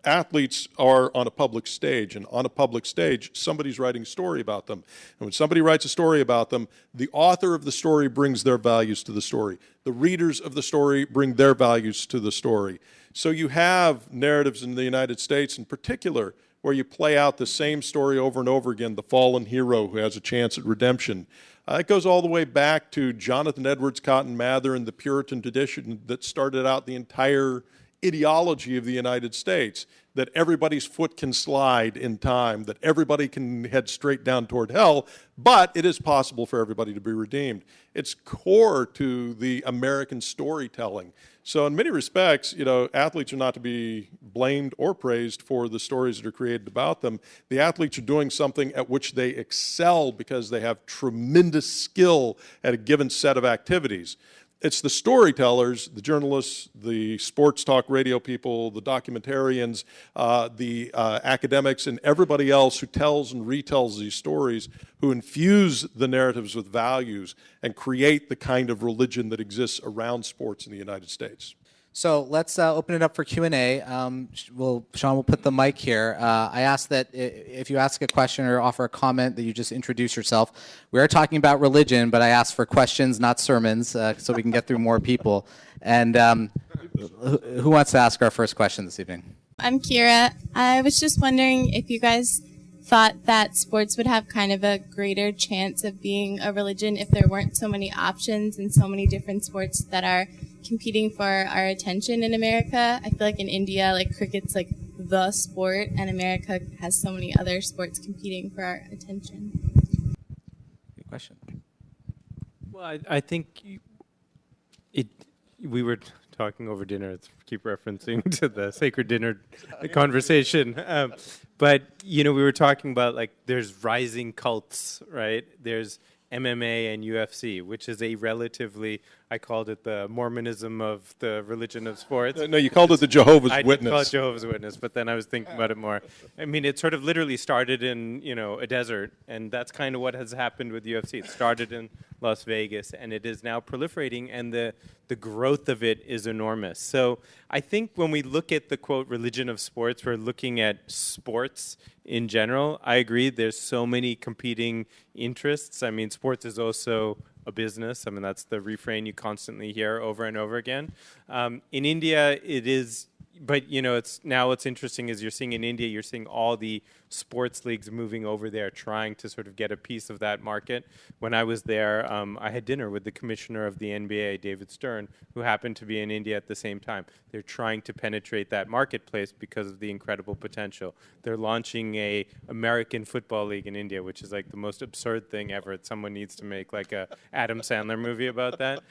athletes are on a public stage, and on a public stage, somebody's writing a story about them. And when somebody writes a story about them, the author of the story brings their values to the story. The readers of the story bring their values to the story. So you have narratives in the United States in particular where you play out the same story over and over again, the fallen hero who has a chance at redemption. It goes all the way back to Jonathan Edwards, Cotton Mather, and the Puritan tradition that started out the entire ideology of the United States, that everybody's foot can slide in time, that everybody can head straight down toward hell, but it is possible for everybody to be redeemed. It's core to the American storytelling. So in many respects, athletes are not to be blamed or praised for the stories that are created about them. The athletes are doing something at which they excel because they have tremendous skill at a given set of activities. It's the storytellers, the journalists, the sports talk radio people, the documentarians, the academics, and everybody else who tells and retells these stories, who infuse the narratives with values and create the kind of religion that exists around sports in the United States. So let's open it up for Q&A. Sean will put the mic here. I ask that if you ask a question or offer a comment that you just introduce yourself. We are talking about religion, but I ask for questions, not sermons, so we can get through more people. And who wants to ask our first question this evening? I'm Kira. I was just wondering if you guys thought that sports would have kind of a greater chance of being a religion if there weren't so many options and so many different sports that are competing for our attention in America. I feel like in India, cricket's the sport, and America has so many other sports competing for our attention. Good question. Well, I think we were talking over dinner. It's keep referencing to the sacred dinner conversation. But, we were talking about, like, there's rising cults, right? There's MMA and UFC, which is a relatively, I called it the Mormonism of the religion of sports. No, you called it the Jehovah's I Witness. did call it Jehovah's Witness, but then I was thinking about it more. I mean, it sort of literally started in, a desert, and that's kind of what has happened with UFC. It started in Las Vegas, and it is now proliferating, and the growth of it is enormous. So I think when we look at the, quote, religion of sports, we're looking at sports in general. I agree, there's so many competing interests. I mean, sports is also a business. I mean, that's the refrain you constantly hear over and over again. In India, it is, but it's now what's interesting is you're seeing in India, you're seeing all the sports leagues moving over there, trying to sort of get a piece of that market. When I was there, I had dinner with the commissioner of the NBA, David Stern, who happened to be in India at the same time. They're trying to penetrate that marketplace because of the incredible potential. They're launching a American football league in India, which is like the most absurd thing ever. Someone needs to make like a Adam Sandler movie about that.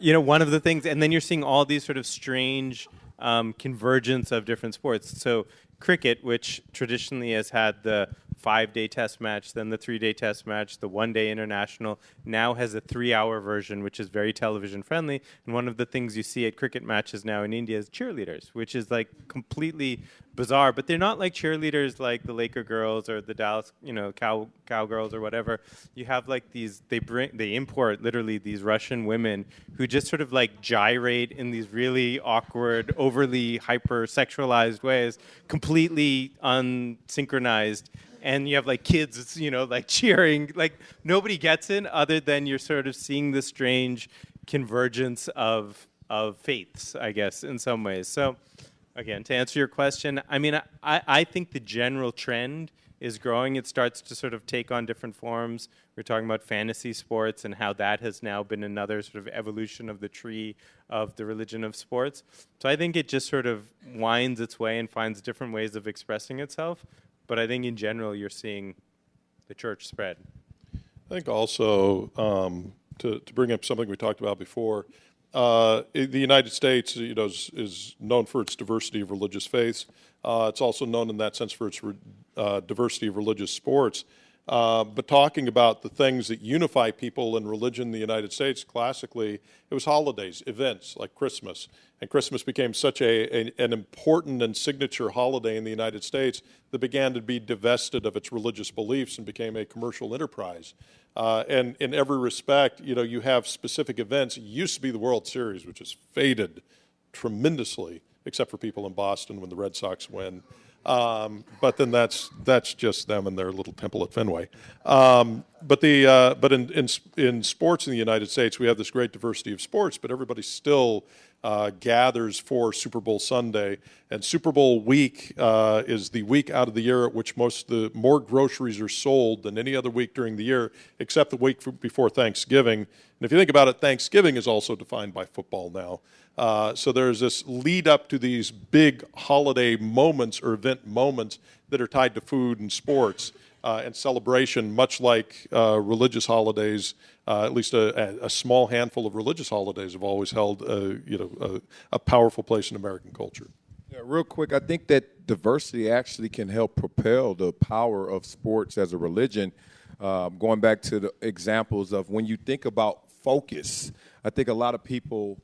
One of the things, and then you're seeing all these sort of strange convergence of different sports. So cricket, which traditionally has had the 5-day test match, then the 3-day test match, the 1-day international, now has a 3-hour version, which is very television friendly. And one of the things you see at cricket matches now in India is cheerleaders, which is like completely bizarre, but they're not like cheerleaders like the Laker girls or the Dallas, cowgirls or whatever. You have like these, they import literally these Russian women who just sort of like gyrate in these really awkward, overly hyper-sexualized ways, completely unsynchronized. And you have like kids, like cheering, like nobody gets it other than you're sort of seeing the strange convergence of faiths, I guess, in some ways. So again, to answer your question, I mean, I think the general trend is growing. It starts to sort of take on different forms. We're talking about fantasy sports and how that has now been another sort of evolution of the tree of the religion of sports. So I think it just sort of winds its way and finds different ways of expressing itself. But I think in general, you're seeing the church spread. I think also, to bring up something we talked about before, the United States, is known for its diversity of religious faiths. It's also known in that sense for its diversity of religious sports. But talking about the things that unify people in religion in the United States, classically, it was holidays, events like Christmas. And Christmas became such an important and signature holiday in the United States that began to be divested of its religious beliefs and became a commercial enterprise. And in every respect, you have specific events. It used to be the World Series, which has faded tremendously, except for people in Boston when the Red Sox win. But then that's just them and their little temple at Fenway. But in sports in the United States, we have this great diversity of sports, but everybody still gathers for Super Bowl Sunday, and Super Bowl week is the week out of the year at which more groceries are sold than any other week during the year, except the week before Thanksgiving. And if you think about it, Thanksgiving is also defined by football now. So there's this lead up to these big holiday moments or event moments that are tied to food and sports and celebration, much like religious holidays. At least a small handful of religious holidays have always held a powerful place in American culture. Yeah, real quick, I think that diversity actually can help propel the power of sports as a religion. Going back to the examples of when you think about focus, I think a lot of people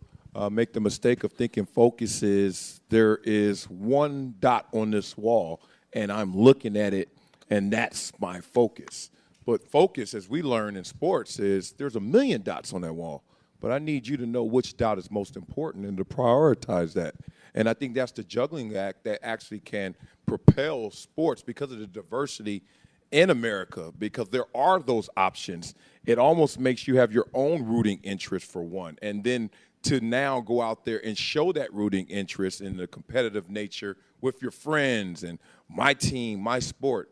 make the mistake of thinking focus is there is one dot on this wall and I'm looking at it and that's my focus. But focus, as we learn in sports, is there's a million dots on that wall. But I need you to know which dot is most important and to prioritize that. And I think that's the juggling act that actually can propel sports because of the diversity in America, because there are those options. It almost makes you have your own rooting interest for one. And then to now go out there and show that rooting interest in the competitive nature with your friends and my team, my sport.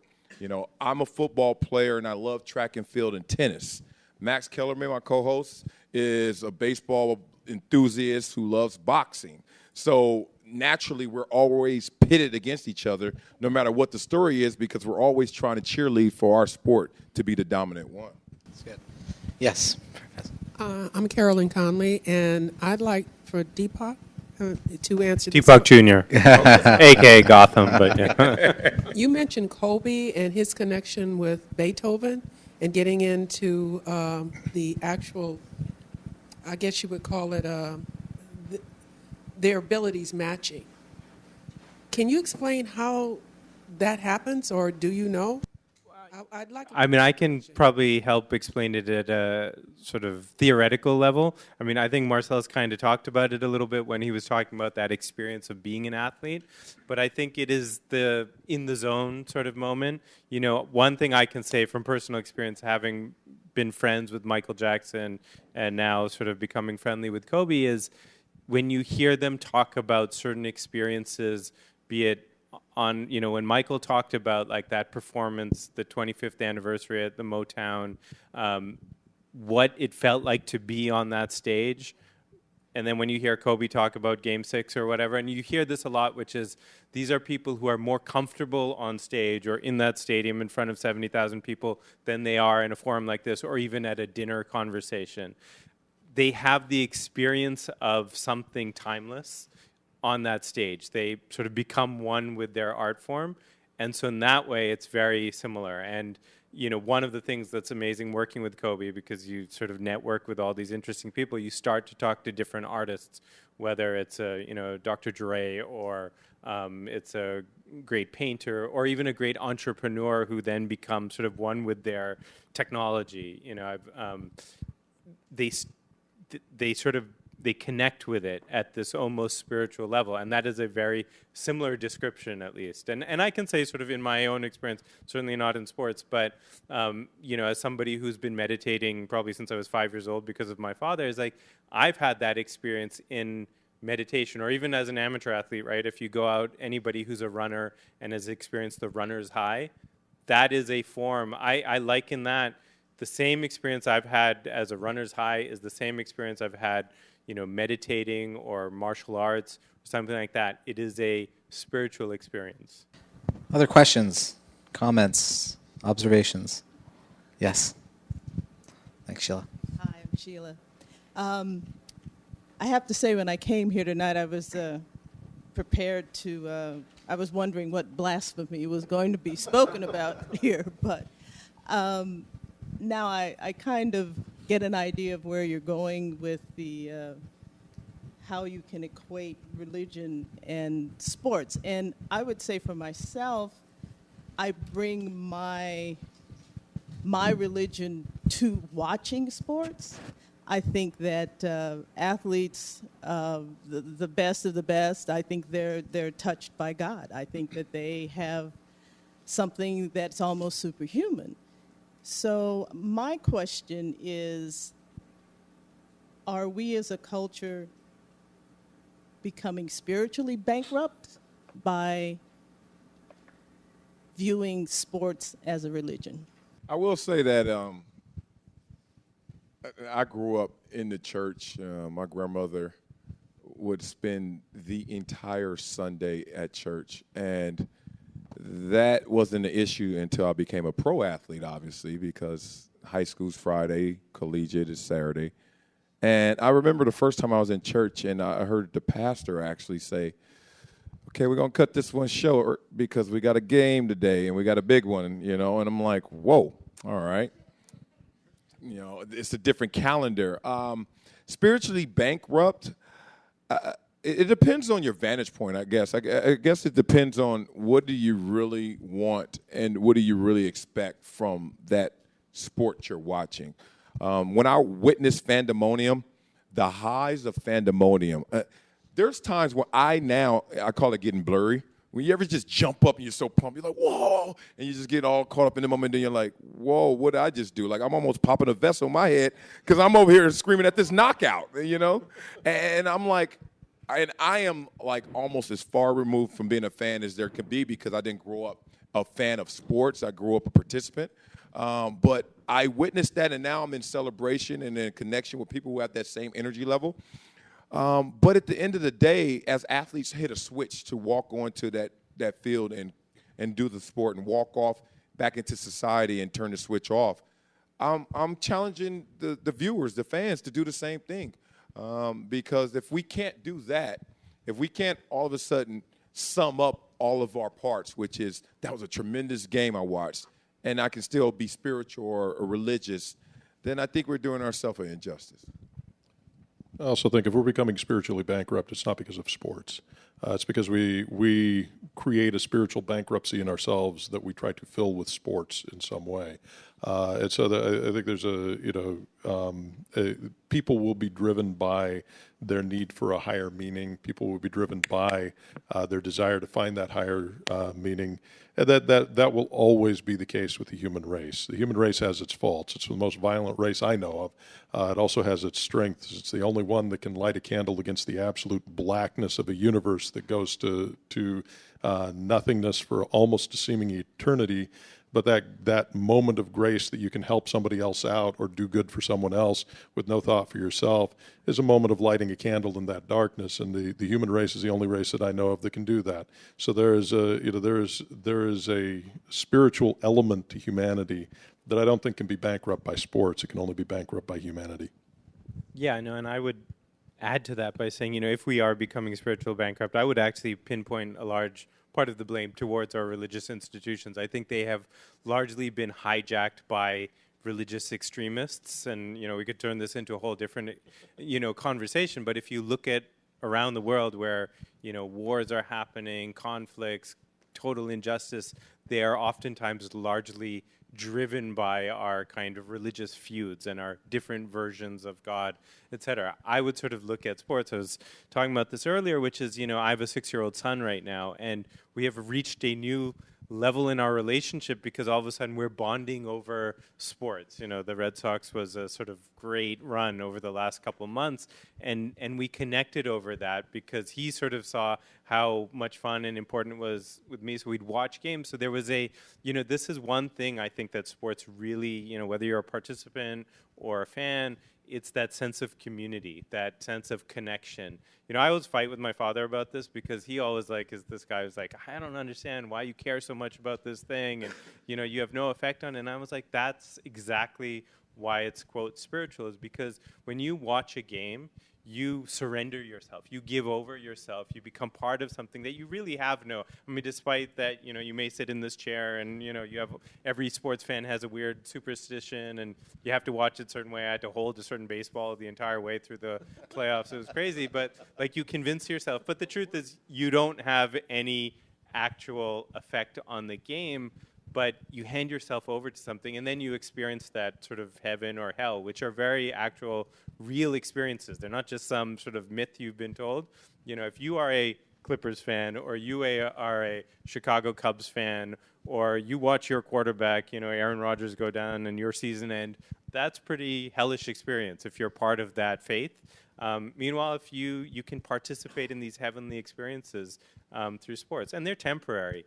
I'm a football player, and I love track and field and tennis. Max Kellerman, my co-host, is a baseball enthusiast who loves boxing. So naturally, we're always pitted against each other, no matter what the story is, because we're always trying to cheerlead for our sport to be the dominant one. That's good. Yes. I'm Carolyn Conley, and I'd like for Deepak to answer Deepak Jr., a.k.a. Gotham, but yeah. You mentioned Kobe and his connection with Beethoven and getting into the actual, I guess you would call it, their abilities matching. Can you explain how that happens, or do you know? I'd like. I mean, I can probably help explain it at a sort of theoretical level. I mean, I think Marcellus kind of talked about it a little bit when he was talking about that experience of being an athlete. But I think it is the in the zone sort of moment. You know, one thing I can say from personal experience, having been friends with Michael Jackson and now sort of becoming friendly with Kobe, is when you hear them talk about certain experiences, be it on, you know, when Michael talked about like that performance, the 25th anniversary at the Motown, what it felt like to be on that stage. And then when you hear Kobe talk about Game 6 or whatever, and you hear this a lot, which is these are people who are more comfortable on stage or in that stadium in front of 70,000 people than they are in a forum like this or even at a dinner conversation. They have the experience of something timeless on that stage. They sort of become one with their art form. And so in that way, it's very similar. And, you know, one of the things that's amazing working with Kobe, because you sort of network with all these interesting people, you start to talk to different artists, whether it's a, you know, Dr. Dre or it's a great painter or even a great entrepreneur who then becomes sort of one with their technology. You know, they connect with it at this almost spiritual level, and that is a very similar description, at least. And I can say, sort of in my own experience, certainly not in sports, but you know, as somebody who's been meditating probably since I was 5 years old because of my father, is like I've had that experience in meditation, or even as an amateur athlete, right? If you go out, anybody who's a runner and has experienced the runner's high, that is a form. I liken that. The same experience I've had as a runner's high is the same experience I've had, you know, meditating or martial arts or something like that. It is a spiritual experience. Other questions, comments, observations? Yes. Thanks, Sheila. Hi, I'm Sheila. I have to say, when I came here tonight, I was prepared to, I was wondering what blasphemy was going to be spoken about here, but now I kind of get an idea of where you're going with the how you can equate religion and sports. And I would say for myself, I bring my religion to watching sports. I think that athletes, the best of the best, I think they're touched by God. I think that they have something that's almost superhuman. So my question is, are we as a culture becoming spiritually bankrupt by viewing sports as a religion? I will say that I grew up in the church. My grandmother would spend the entire Sunday at church, and that wasn't an issue until I became a pro athlete, obviously, because high school's Friday, collegiate is Saturday. And I remember the first time I was in church and I heard the pastor actually say, okay, we're going to cut this one short because we got a game today and we got a big one, you know. And I'm like, whoa, all right. You know, it's a different calendar. Spiritually bankrupt, it depends on your vantage point, I guess. I guess it depends on what do you really want and what do you really expect from that sport you're watching. When I witness fandemonium, the highs of fandemonium, there's times when I call it getting blurry. When you ever just jump up and you're so pumped, you're like, whoa, and you just get all caught up in the moment, and you're like, whoa, what did I just do? Like, I'm almost popping a vessel in my head because I'm over here screaming at this knockout, you know? And I'm like, and I am like almost as far removed from being a fan as there could be because I didn't grow up a fan of sports. I grew up a participant. But I witnessed that, and now I'm in celebration and in connection with people who have that same energy level. But at the end of the day, as athletes hit a switch to walk onto that field and do the sport and walk off back into society and turn the switch off, I'm challenging the viewers, the fans, to do the same thing. Because if we can't do that, if we can't all of a sudden sum up all of our parts, which is that was a tremendous game I watched, and I can still be spiritual or religious, then I think we're doing ourselves an injustice. I also think if we're becoming spiritually bankrupt, it's not because of sports. It's because we create a spiritual bankruptcy in ourselves that we try to fill with sports in some way. And so I think there's people will be driven by their need for a higher meaning. People will be driven by their desire to find that higher meaning. And that will always be the case with the human race. The human race has its faults. It's the most violent race I know of. It also has its strengths. It's the only one that can light a candle against the absolute blackness of a universe that goes to nothingness for almost a seeming eternity. But that moment of grace that you can help somebody else out or do good for someone else with no thought for yourself is a moment of lighting a candle in that darkness. And the human race is the only race that I know of that can do that. So there is a spiritual element to humanity that I don't think can be bankrupt by sports. It can only be bankrupt by humanity. Yeah, no, and I would add to that by saying, if we are becoming spiritual bankrupt, I would actually pinpoint a large part of the blame towards our religious institutions. I think they have largely been hijacked by religious extremists, and we could turn this into a whole different conversation. But if you look at around the world where wars are happening, conflicts, total injustice, they are oftentimes largely driven by our kind of religious feuds and our different versions of God, etc. I would sort of look at sports. I was talking about this earlier, which is, I have a 6-year-old son right now, and we have reached a new level in our relationship because all of a sudden we're bonding over sports. The Red Sox was a sort of great run over the last couple of months, and we connected over that because he sort of saw how much fun and important it was with me, so we'd watch games. So there was this is one thing I think that sports really, whether you're a participant or a fan, it's that sense of community, that sense of connection. I always fight with my father about this because he always is this guy who's like, I don't understand why you care so much about this thing, and you have no effect on it. And I was like, that's exactly why it's, quote, spiritual, is because when you watch a game, you surrender yourself, you give over yourself, you become part of something that you really have despite that, you may sit in this chair and, you have, every sports fan has a weird superstition and you have to watch it a certain way. I had to hold a certain baseball the entire way through the playoffs. It was crazy, but you convince yourself. But the truth is you don't have any actual effect on the game, but you hand yourself over to something and then you experience that sort of heaven or hell, which are very actual, real experiences. They're not just some sort of myth you've been told. If you are a Clippers fan or you are a Chicago Cubs fan or you watch your quarterback, Aaron Rodgers go down and your season end, that's pretty hellish experience if you're part of that faith. Meanwhile, if you can participate in these heavenly experiences through sports, and they're temporary.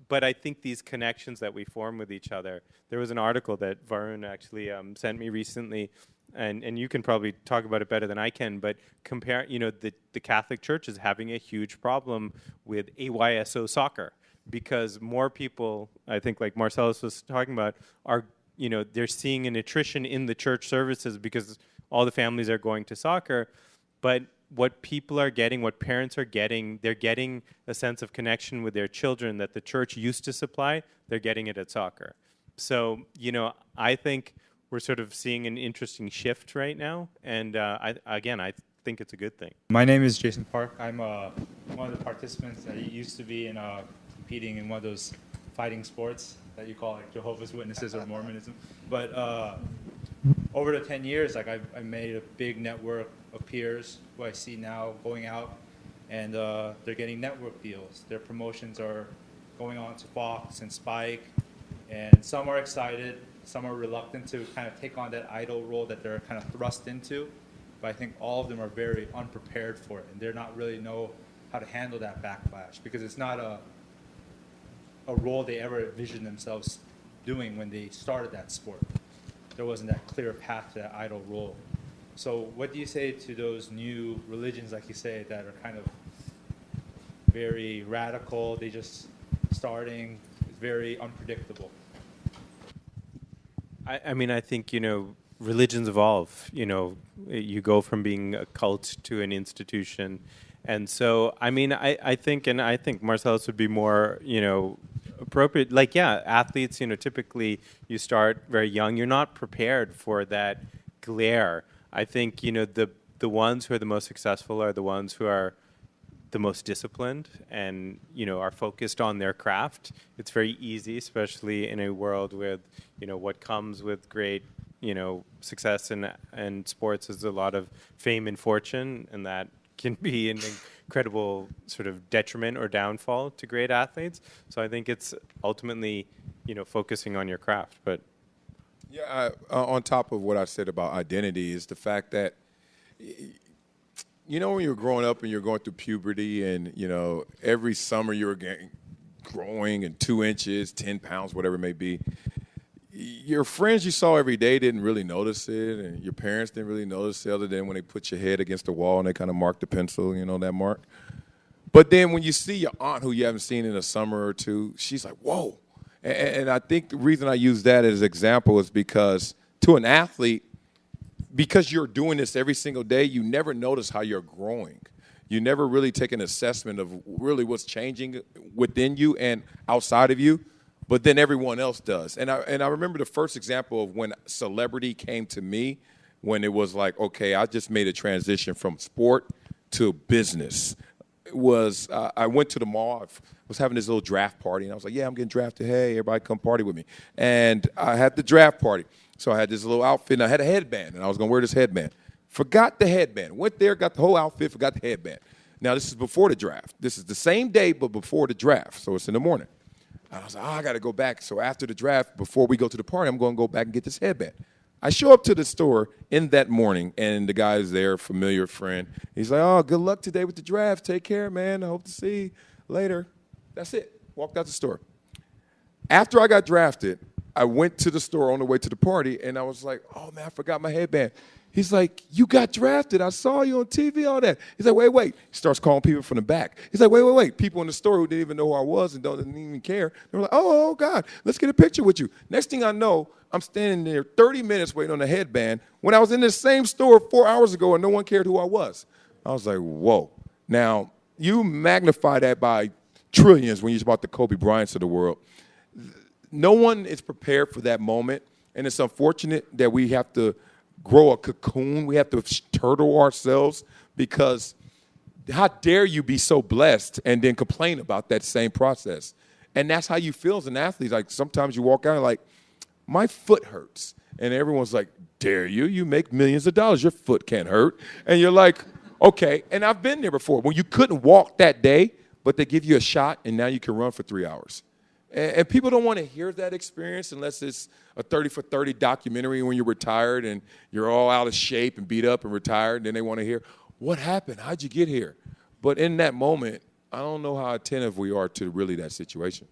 But I think these connections that we form with each other, there was an article that Varun actually sent me recently, and you can probably talk about it better than I can, but compare, the Catholic Church is having a huge problem with AYSO soccer because more people, I think like Marcellus was talking about, are, they're seeing an attrition in the church services because all the families are going to soccer, but what people are getting, what parents are getting, they're getting a sense of connection with their children that the church used to supply, they're getting it at soccer. So, I think we're sort of seeing an interesting shift right now, and I think it's a good thing. My name is Jason Park. I'm one of the participants that used to be in competing in one of those fighting sports that you call like Jehovah's Witnesses or Mormonism. But over the 10 years, I made a big network of peers who I see now going out, and they're getting network deals. Their promotions are going on to Fox and Spike, and some are excited, some are reluctant to kind of take on that idol role that they're kind of thrust into. But I think all of them are very unprepared for it, and they're not really know how to handle that backlash because it's not a role they ever envisioned themselves doing when they started that sport. There wasn't that clear path to that idol role. So what do you say to those new religions, like you say, that are kind of very radical, they just starting, very unpredictable? I mean, I think, religions evolve. You go from being a cult to an institution. And so, I mean, I think Marcellus would be more, appropriate. Like, yeah, athletes, typically you start very young. You're not prepared for that glare. I think, the ones who are the most successful are the ones who are the most disciplined and, are focused on their craft. It's very easy, especially in a world with, what comes with great, success in sports is a lot of fame and fortune, and that can be an incredible sort of detriment or downfall to great athletes. So I think it's ultimately, focusing on your craft. But yeah, on top of what I said about identity is the fact that, when you're growing up and you're going through puberty and, every summer you're growing in 2 inches, 10 pounds, whatever it may be, your friends you saw every day didn't really notice it, and your parents didn't really notice it other than when they put your head against the wall and they kind of mark the pencil, that mark. But then when you see your aunt who you haven't seen in a summer or two, she's like, whoa. And I think the reason I use that as an example is because to an athlete, because you're doing this every single day, you never notice how you're growing. You never really take an assessment of really what's changing within you and outside of you, but then everyone else does. And I remember the first example of when celebrity came to me, when it was like, okay, I just made a transition from sport to business. It was I went to the mall. I was having this little draft party, and I was like, yeah, I'm getting drafted. Hey, everybody come party with me. And I had the draft party. So I had this little outfit, and I had a headband, and I was going to wear this headband. Forgot the headband. Went there, got the whole outfit, forgot the headband. Now, this is before the draft. This is the same day, but before the draft, so it's in the morning. And I was like, I got to go back. So after the draft, before we go to the party, I'm going to go back and get this headband. I show up to the store in that morning, and the guy is there, a familiar friend. He's like, oh, good luck today with the draft. Take care, man. I hope to see you later. That's it. Walked out the store. After I got drafted, I went to the store on the way to the party, and I was like, oh, man, I forgot my headband. He's like, you got drafted. I saw you on TV, all that. He's like, wait. He starts calling people from the back. He's like, wait. People in the store who didn't even know who I was and didn't even care. They were like, oh, God, let's get a picture with you. Next thing I know, I'm standing there 30 minutes waiting on the headband when I was in the same store 4 hours ago and no one cared who I was. I was like, whoa. Now, you magnify that by trillions when you're about the Kobe Bryants of the world. No one is prepared for that moment, and it's unfortunate that we have to grow a cocoon. We have to turtle ourselves because how dare you be so blessed and then complain about that same process? And that's how you feel as an athlete. Like sometimes you walk out and like, my foot hurts. And everyone's like, dare you? You make millions of dollars. Your foot can't hurt. And you're like, okay. And I've been there before when you couldn't walk that day, but they give you a shot and now you can run for 3 hours. And people don't want to hear that experience unless it's a 30 for 30 documentary when you're retired and you're all out of shape and beat up and retired. And then they want to hear, what happened? How'd you get here? But in that moment, I don't know how attentive we are to really that situation.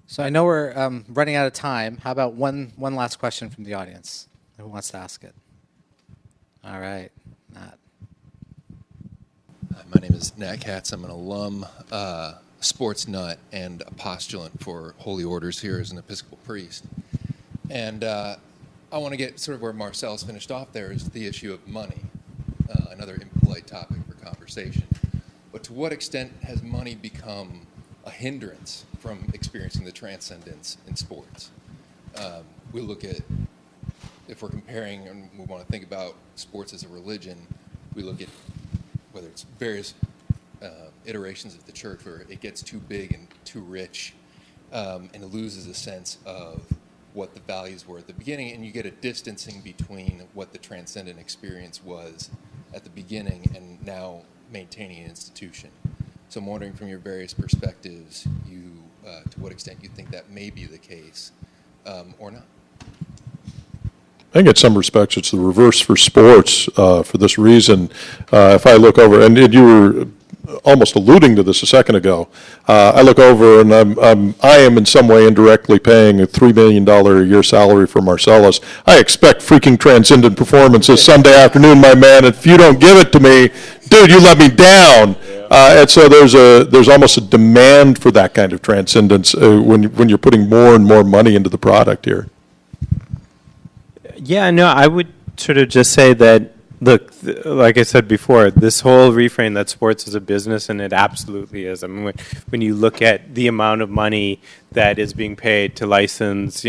So I know we're running out of time. How about one last question from the audience? Who wants to ask it? All right, Matt. My name is Nat Katz. I'm an alum, sports nut, and a postulant for holy orders here as an Episcopal priest. And I want to get sort of where Marcellus finished off there is the issue of money, another impolite topic for conversation. But to what extent has money become a hindrance from experiencing the transcendence in sports? We look at, if we're comparing and we want to think about sports as a religion, we look at whether it's various iterations of the church where it gets too big and too rich and it loses a sense of what the values were at the beginning, and you get a distancing between what the transcendent experience was at the beginning and now maintaining an institution. So I'm wondering from your various perspectives, to what extent you think that may be the case or not. I think in some respects it's the reverse for sports for this reason. If I look over, and you were almost alluding to this a second ago, I look over and I am in some way indirectly paying a $3 million a year salary for Marcellus. I expect freaking transcendent performances Sunday afternoon, my man. If you don't give it to me, dude, you let me down. And so there's almost a demand for that kind of transcendence when you're putting more and more money into the product here. Yeah, no, I would sort of just say that, look, like I said before, this whole refrain that sports is a business, and it absolutely is. I mean, when you look at the amount of money that is being paid to license,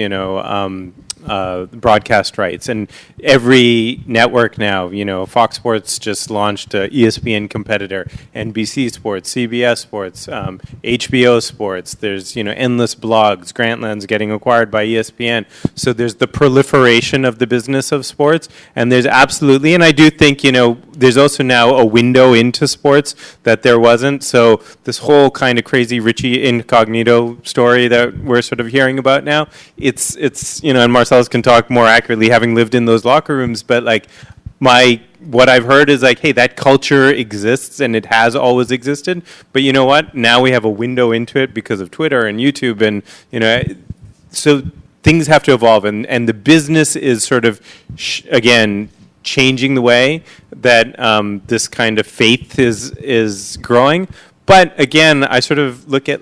broadcast rights, and every network now, Fox Sports just launched a ESPN competitor, NBC Sports, CBS Sports, HBO Sports. There's endless blogs. Grantland's getting acquired by ESPN. So there's the proliferation of the business of sports, and there's absolutely, and I do think there's also now a window into sports that there wasn't. So this whole kind of crazy Richie Incognito story that we're sort of hearing about now, it's and Marcellus can talk more accurately, having lived in those locker rooms, but what I've heard is hey, that culture exists and it has always existed. But you know what? Now we have a window into it because of Twitter and YouTube, and so things have to evolve, and the business is sort of again changing the way that this kind of faith is growing. But again, I sort of look at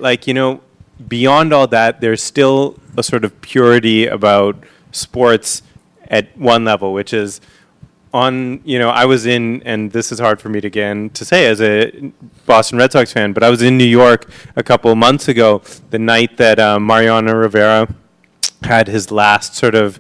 beyond all that, there's still a sort of purity about sports at one level, which is I was in, and this is hard for me to say as a Boston Red Sox fan, but I was in New York a couple of months ago, the night that Mariano Rivera had his last sort of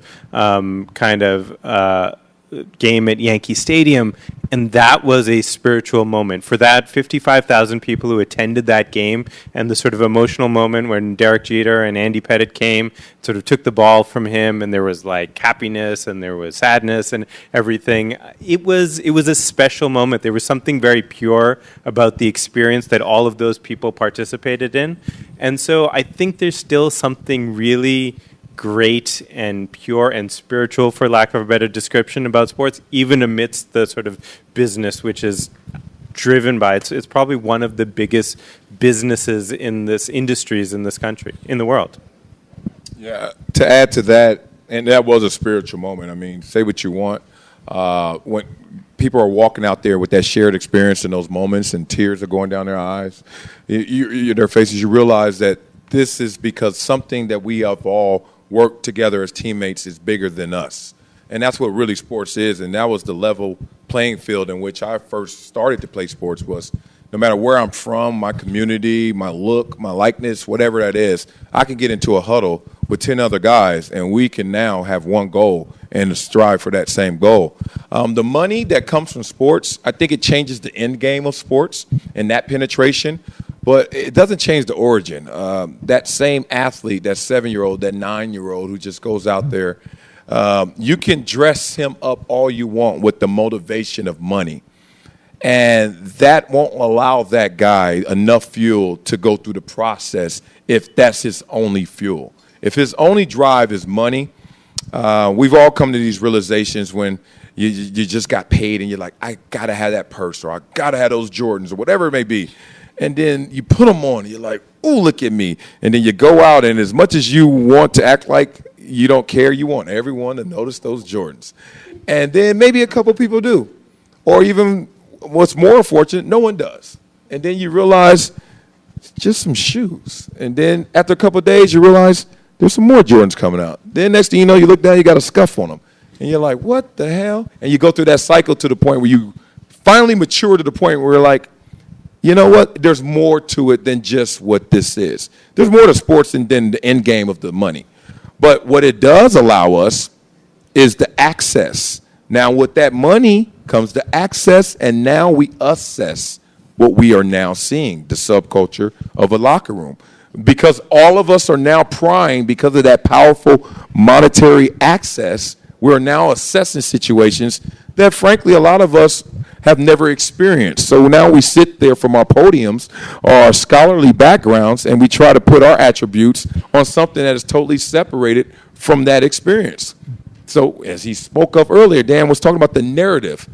game at Yankee Stadium, and that was a spiritual moment for that 55,000 people who attended that game, and the sort of emotional moment when Derek Jeter and Andy Pettitte came, sort of took the ball from him, and there was happiness and there was sadness and everything. It was a special moment. There was something very pure about the experience that all of those people participated in, and so I think there's still something really great and pure and spiritual, for lack of a better description, about sports, even amidst the sort of business which is driven by it. It's probably one of the biggest businesses in this industries in this country, in the world. Yeah, to add to that, and that was a spiritual moment. I mean, say what you want. When people are walking out there with that shared experience in those moments and tears are going down their eyes, their faces, you realize that this is because something that we have all worked together as teammates is bigger than us. And that's what really sports is. And that was the level playing field in which I first started to play sports. Was no matter where I'm from, my community, my look, my likeness, whatever that is, I can get into a huddle with 10 other guys, and we can now have one goal and strive for that same goal. The money that comes from sports, I think it changes the end game of sports and that penetration. But it doesn't change the origin. That same athlete, that 7-year-old, that 9-year-old who just goes out there, you can dress him up all you want with the motivation of money. And that won't allow that guy enough fuel to go through the process if that's his only fuel. If his only drive is money, we've all come to these realizations when you just got paid and you're like, I got to have that purse, or I got to have those Jordans, or whatever it may be. And then you put them on, and you're like, oh, look at me. And then you go out, and as much as you want to act like you don't care, you want everyone to notice those Jordans. And then maybe a couple people do. Or even what's more unfortunate, no one does. And then you realize it's just some shoes. And then after a couple of days, you realize there's some more Jordans coming out. Then next thing you know, you look down, you got a scuff on them. And you're like, what the hell? And you go through that cycle to the point where you finally mature to the point where you're like, you know what? There's more to it than just what this is. There's more to sports than the end game of the money. But what it does allow us is the access. Now, with that money comes the access, and now we assess what we are now seeing, the subculture of a locker room. Because all of us are now prying because of that powerful monetary access. We're now assessing situations that, frankly, a lot of us have never experienced. So now we sit there from our podiums, our scholarly backgrounds, and we try to put our attributes on something that is totally separated from that experience. So as he spoke of earlier, Dan was talking about the narrative.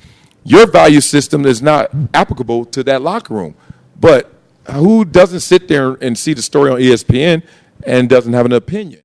Your value system is not applicable to that locker room. But who doesn't sit there and see the story on ESPN and doesn't have an opinion?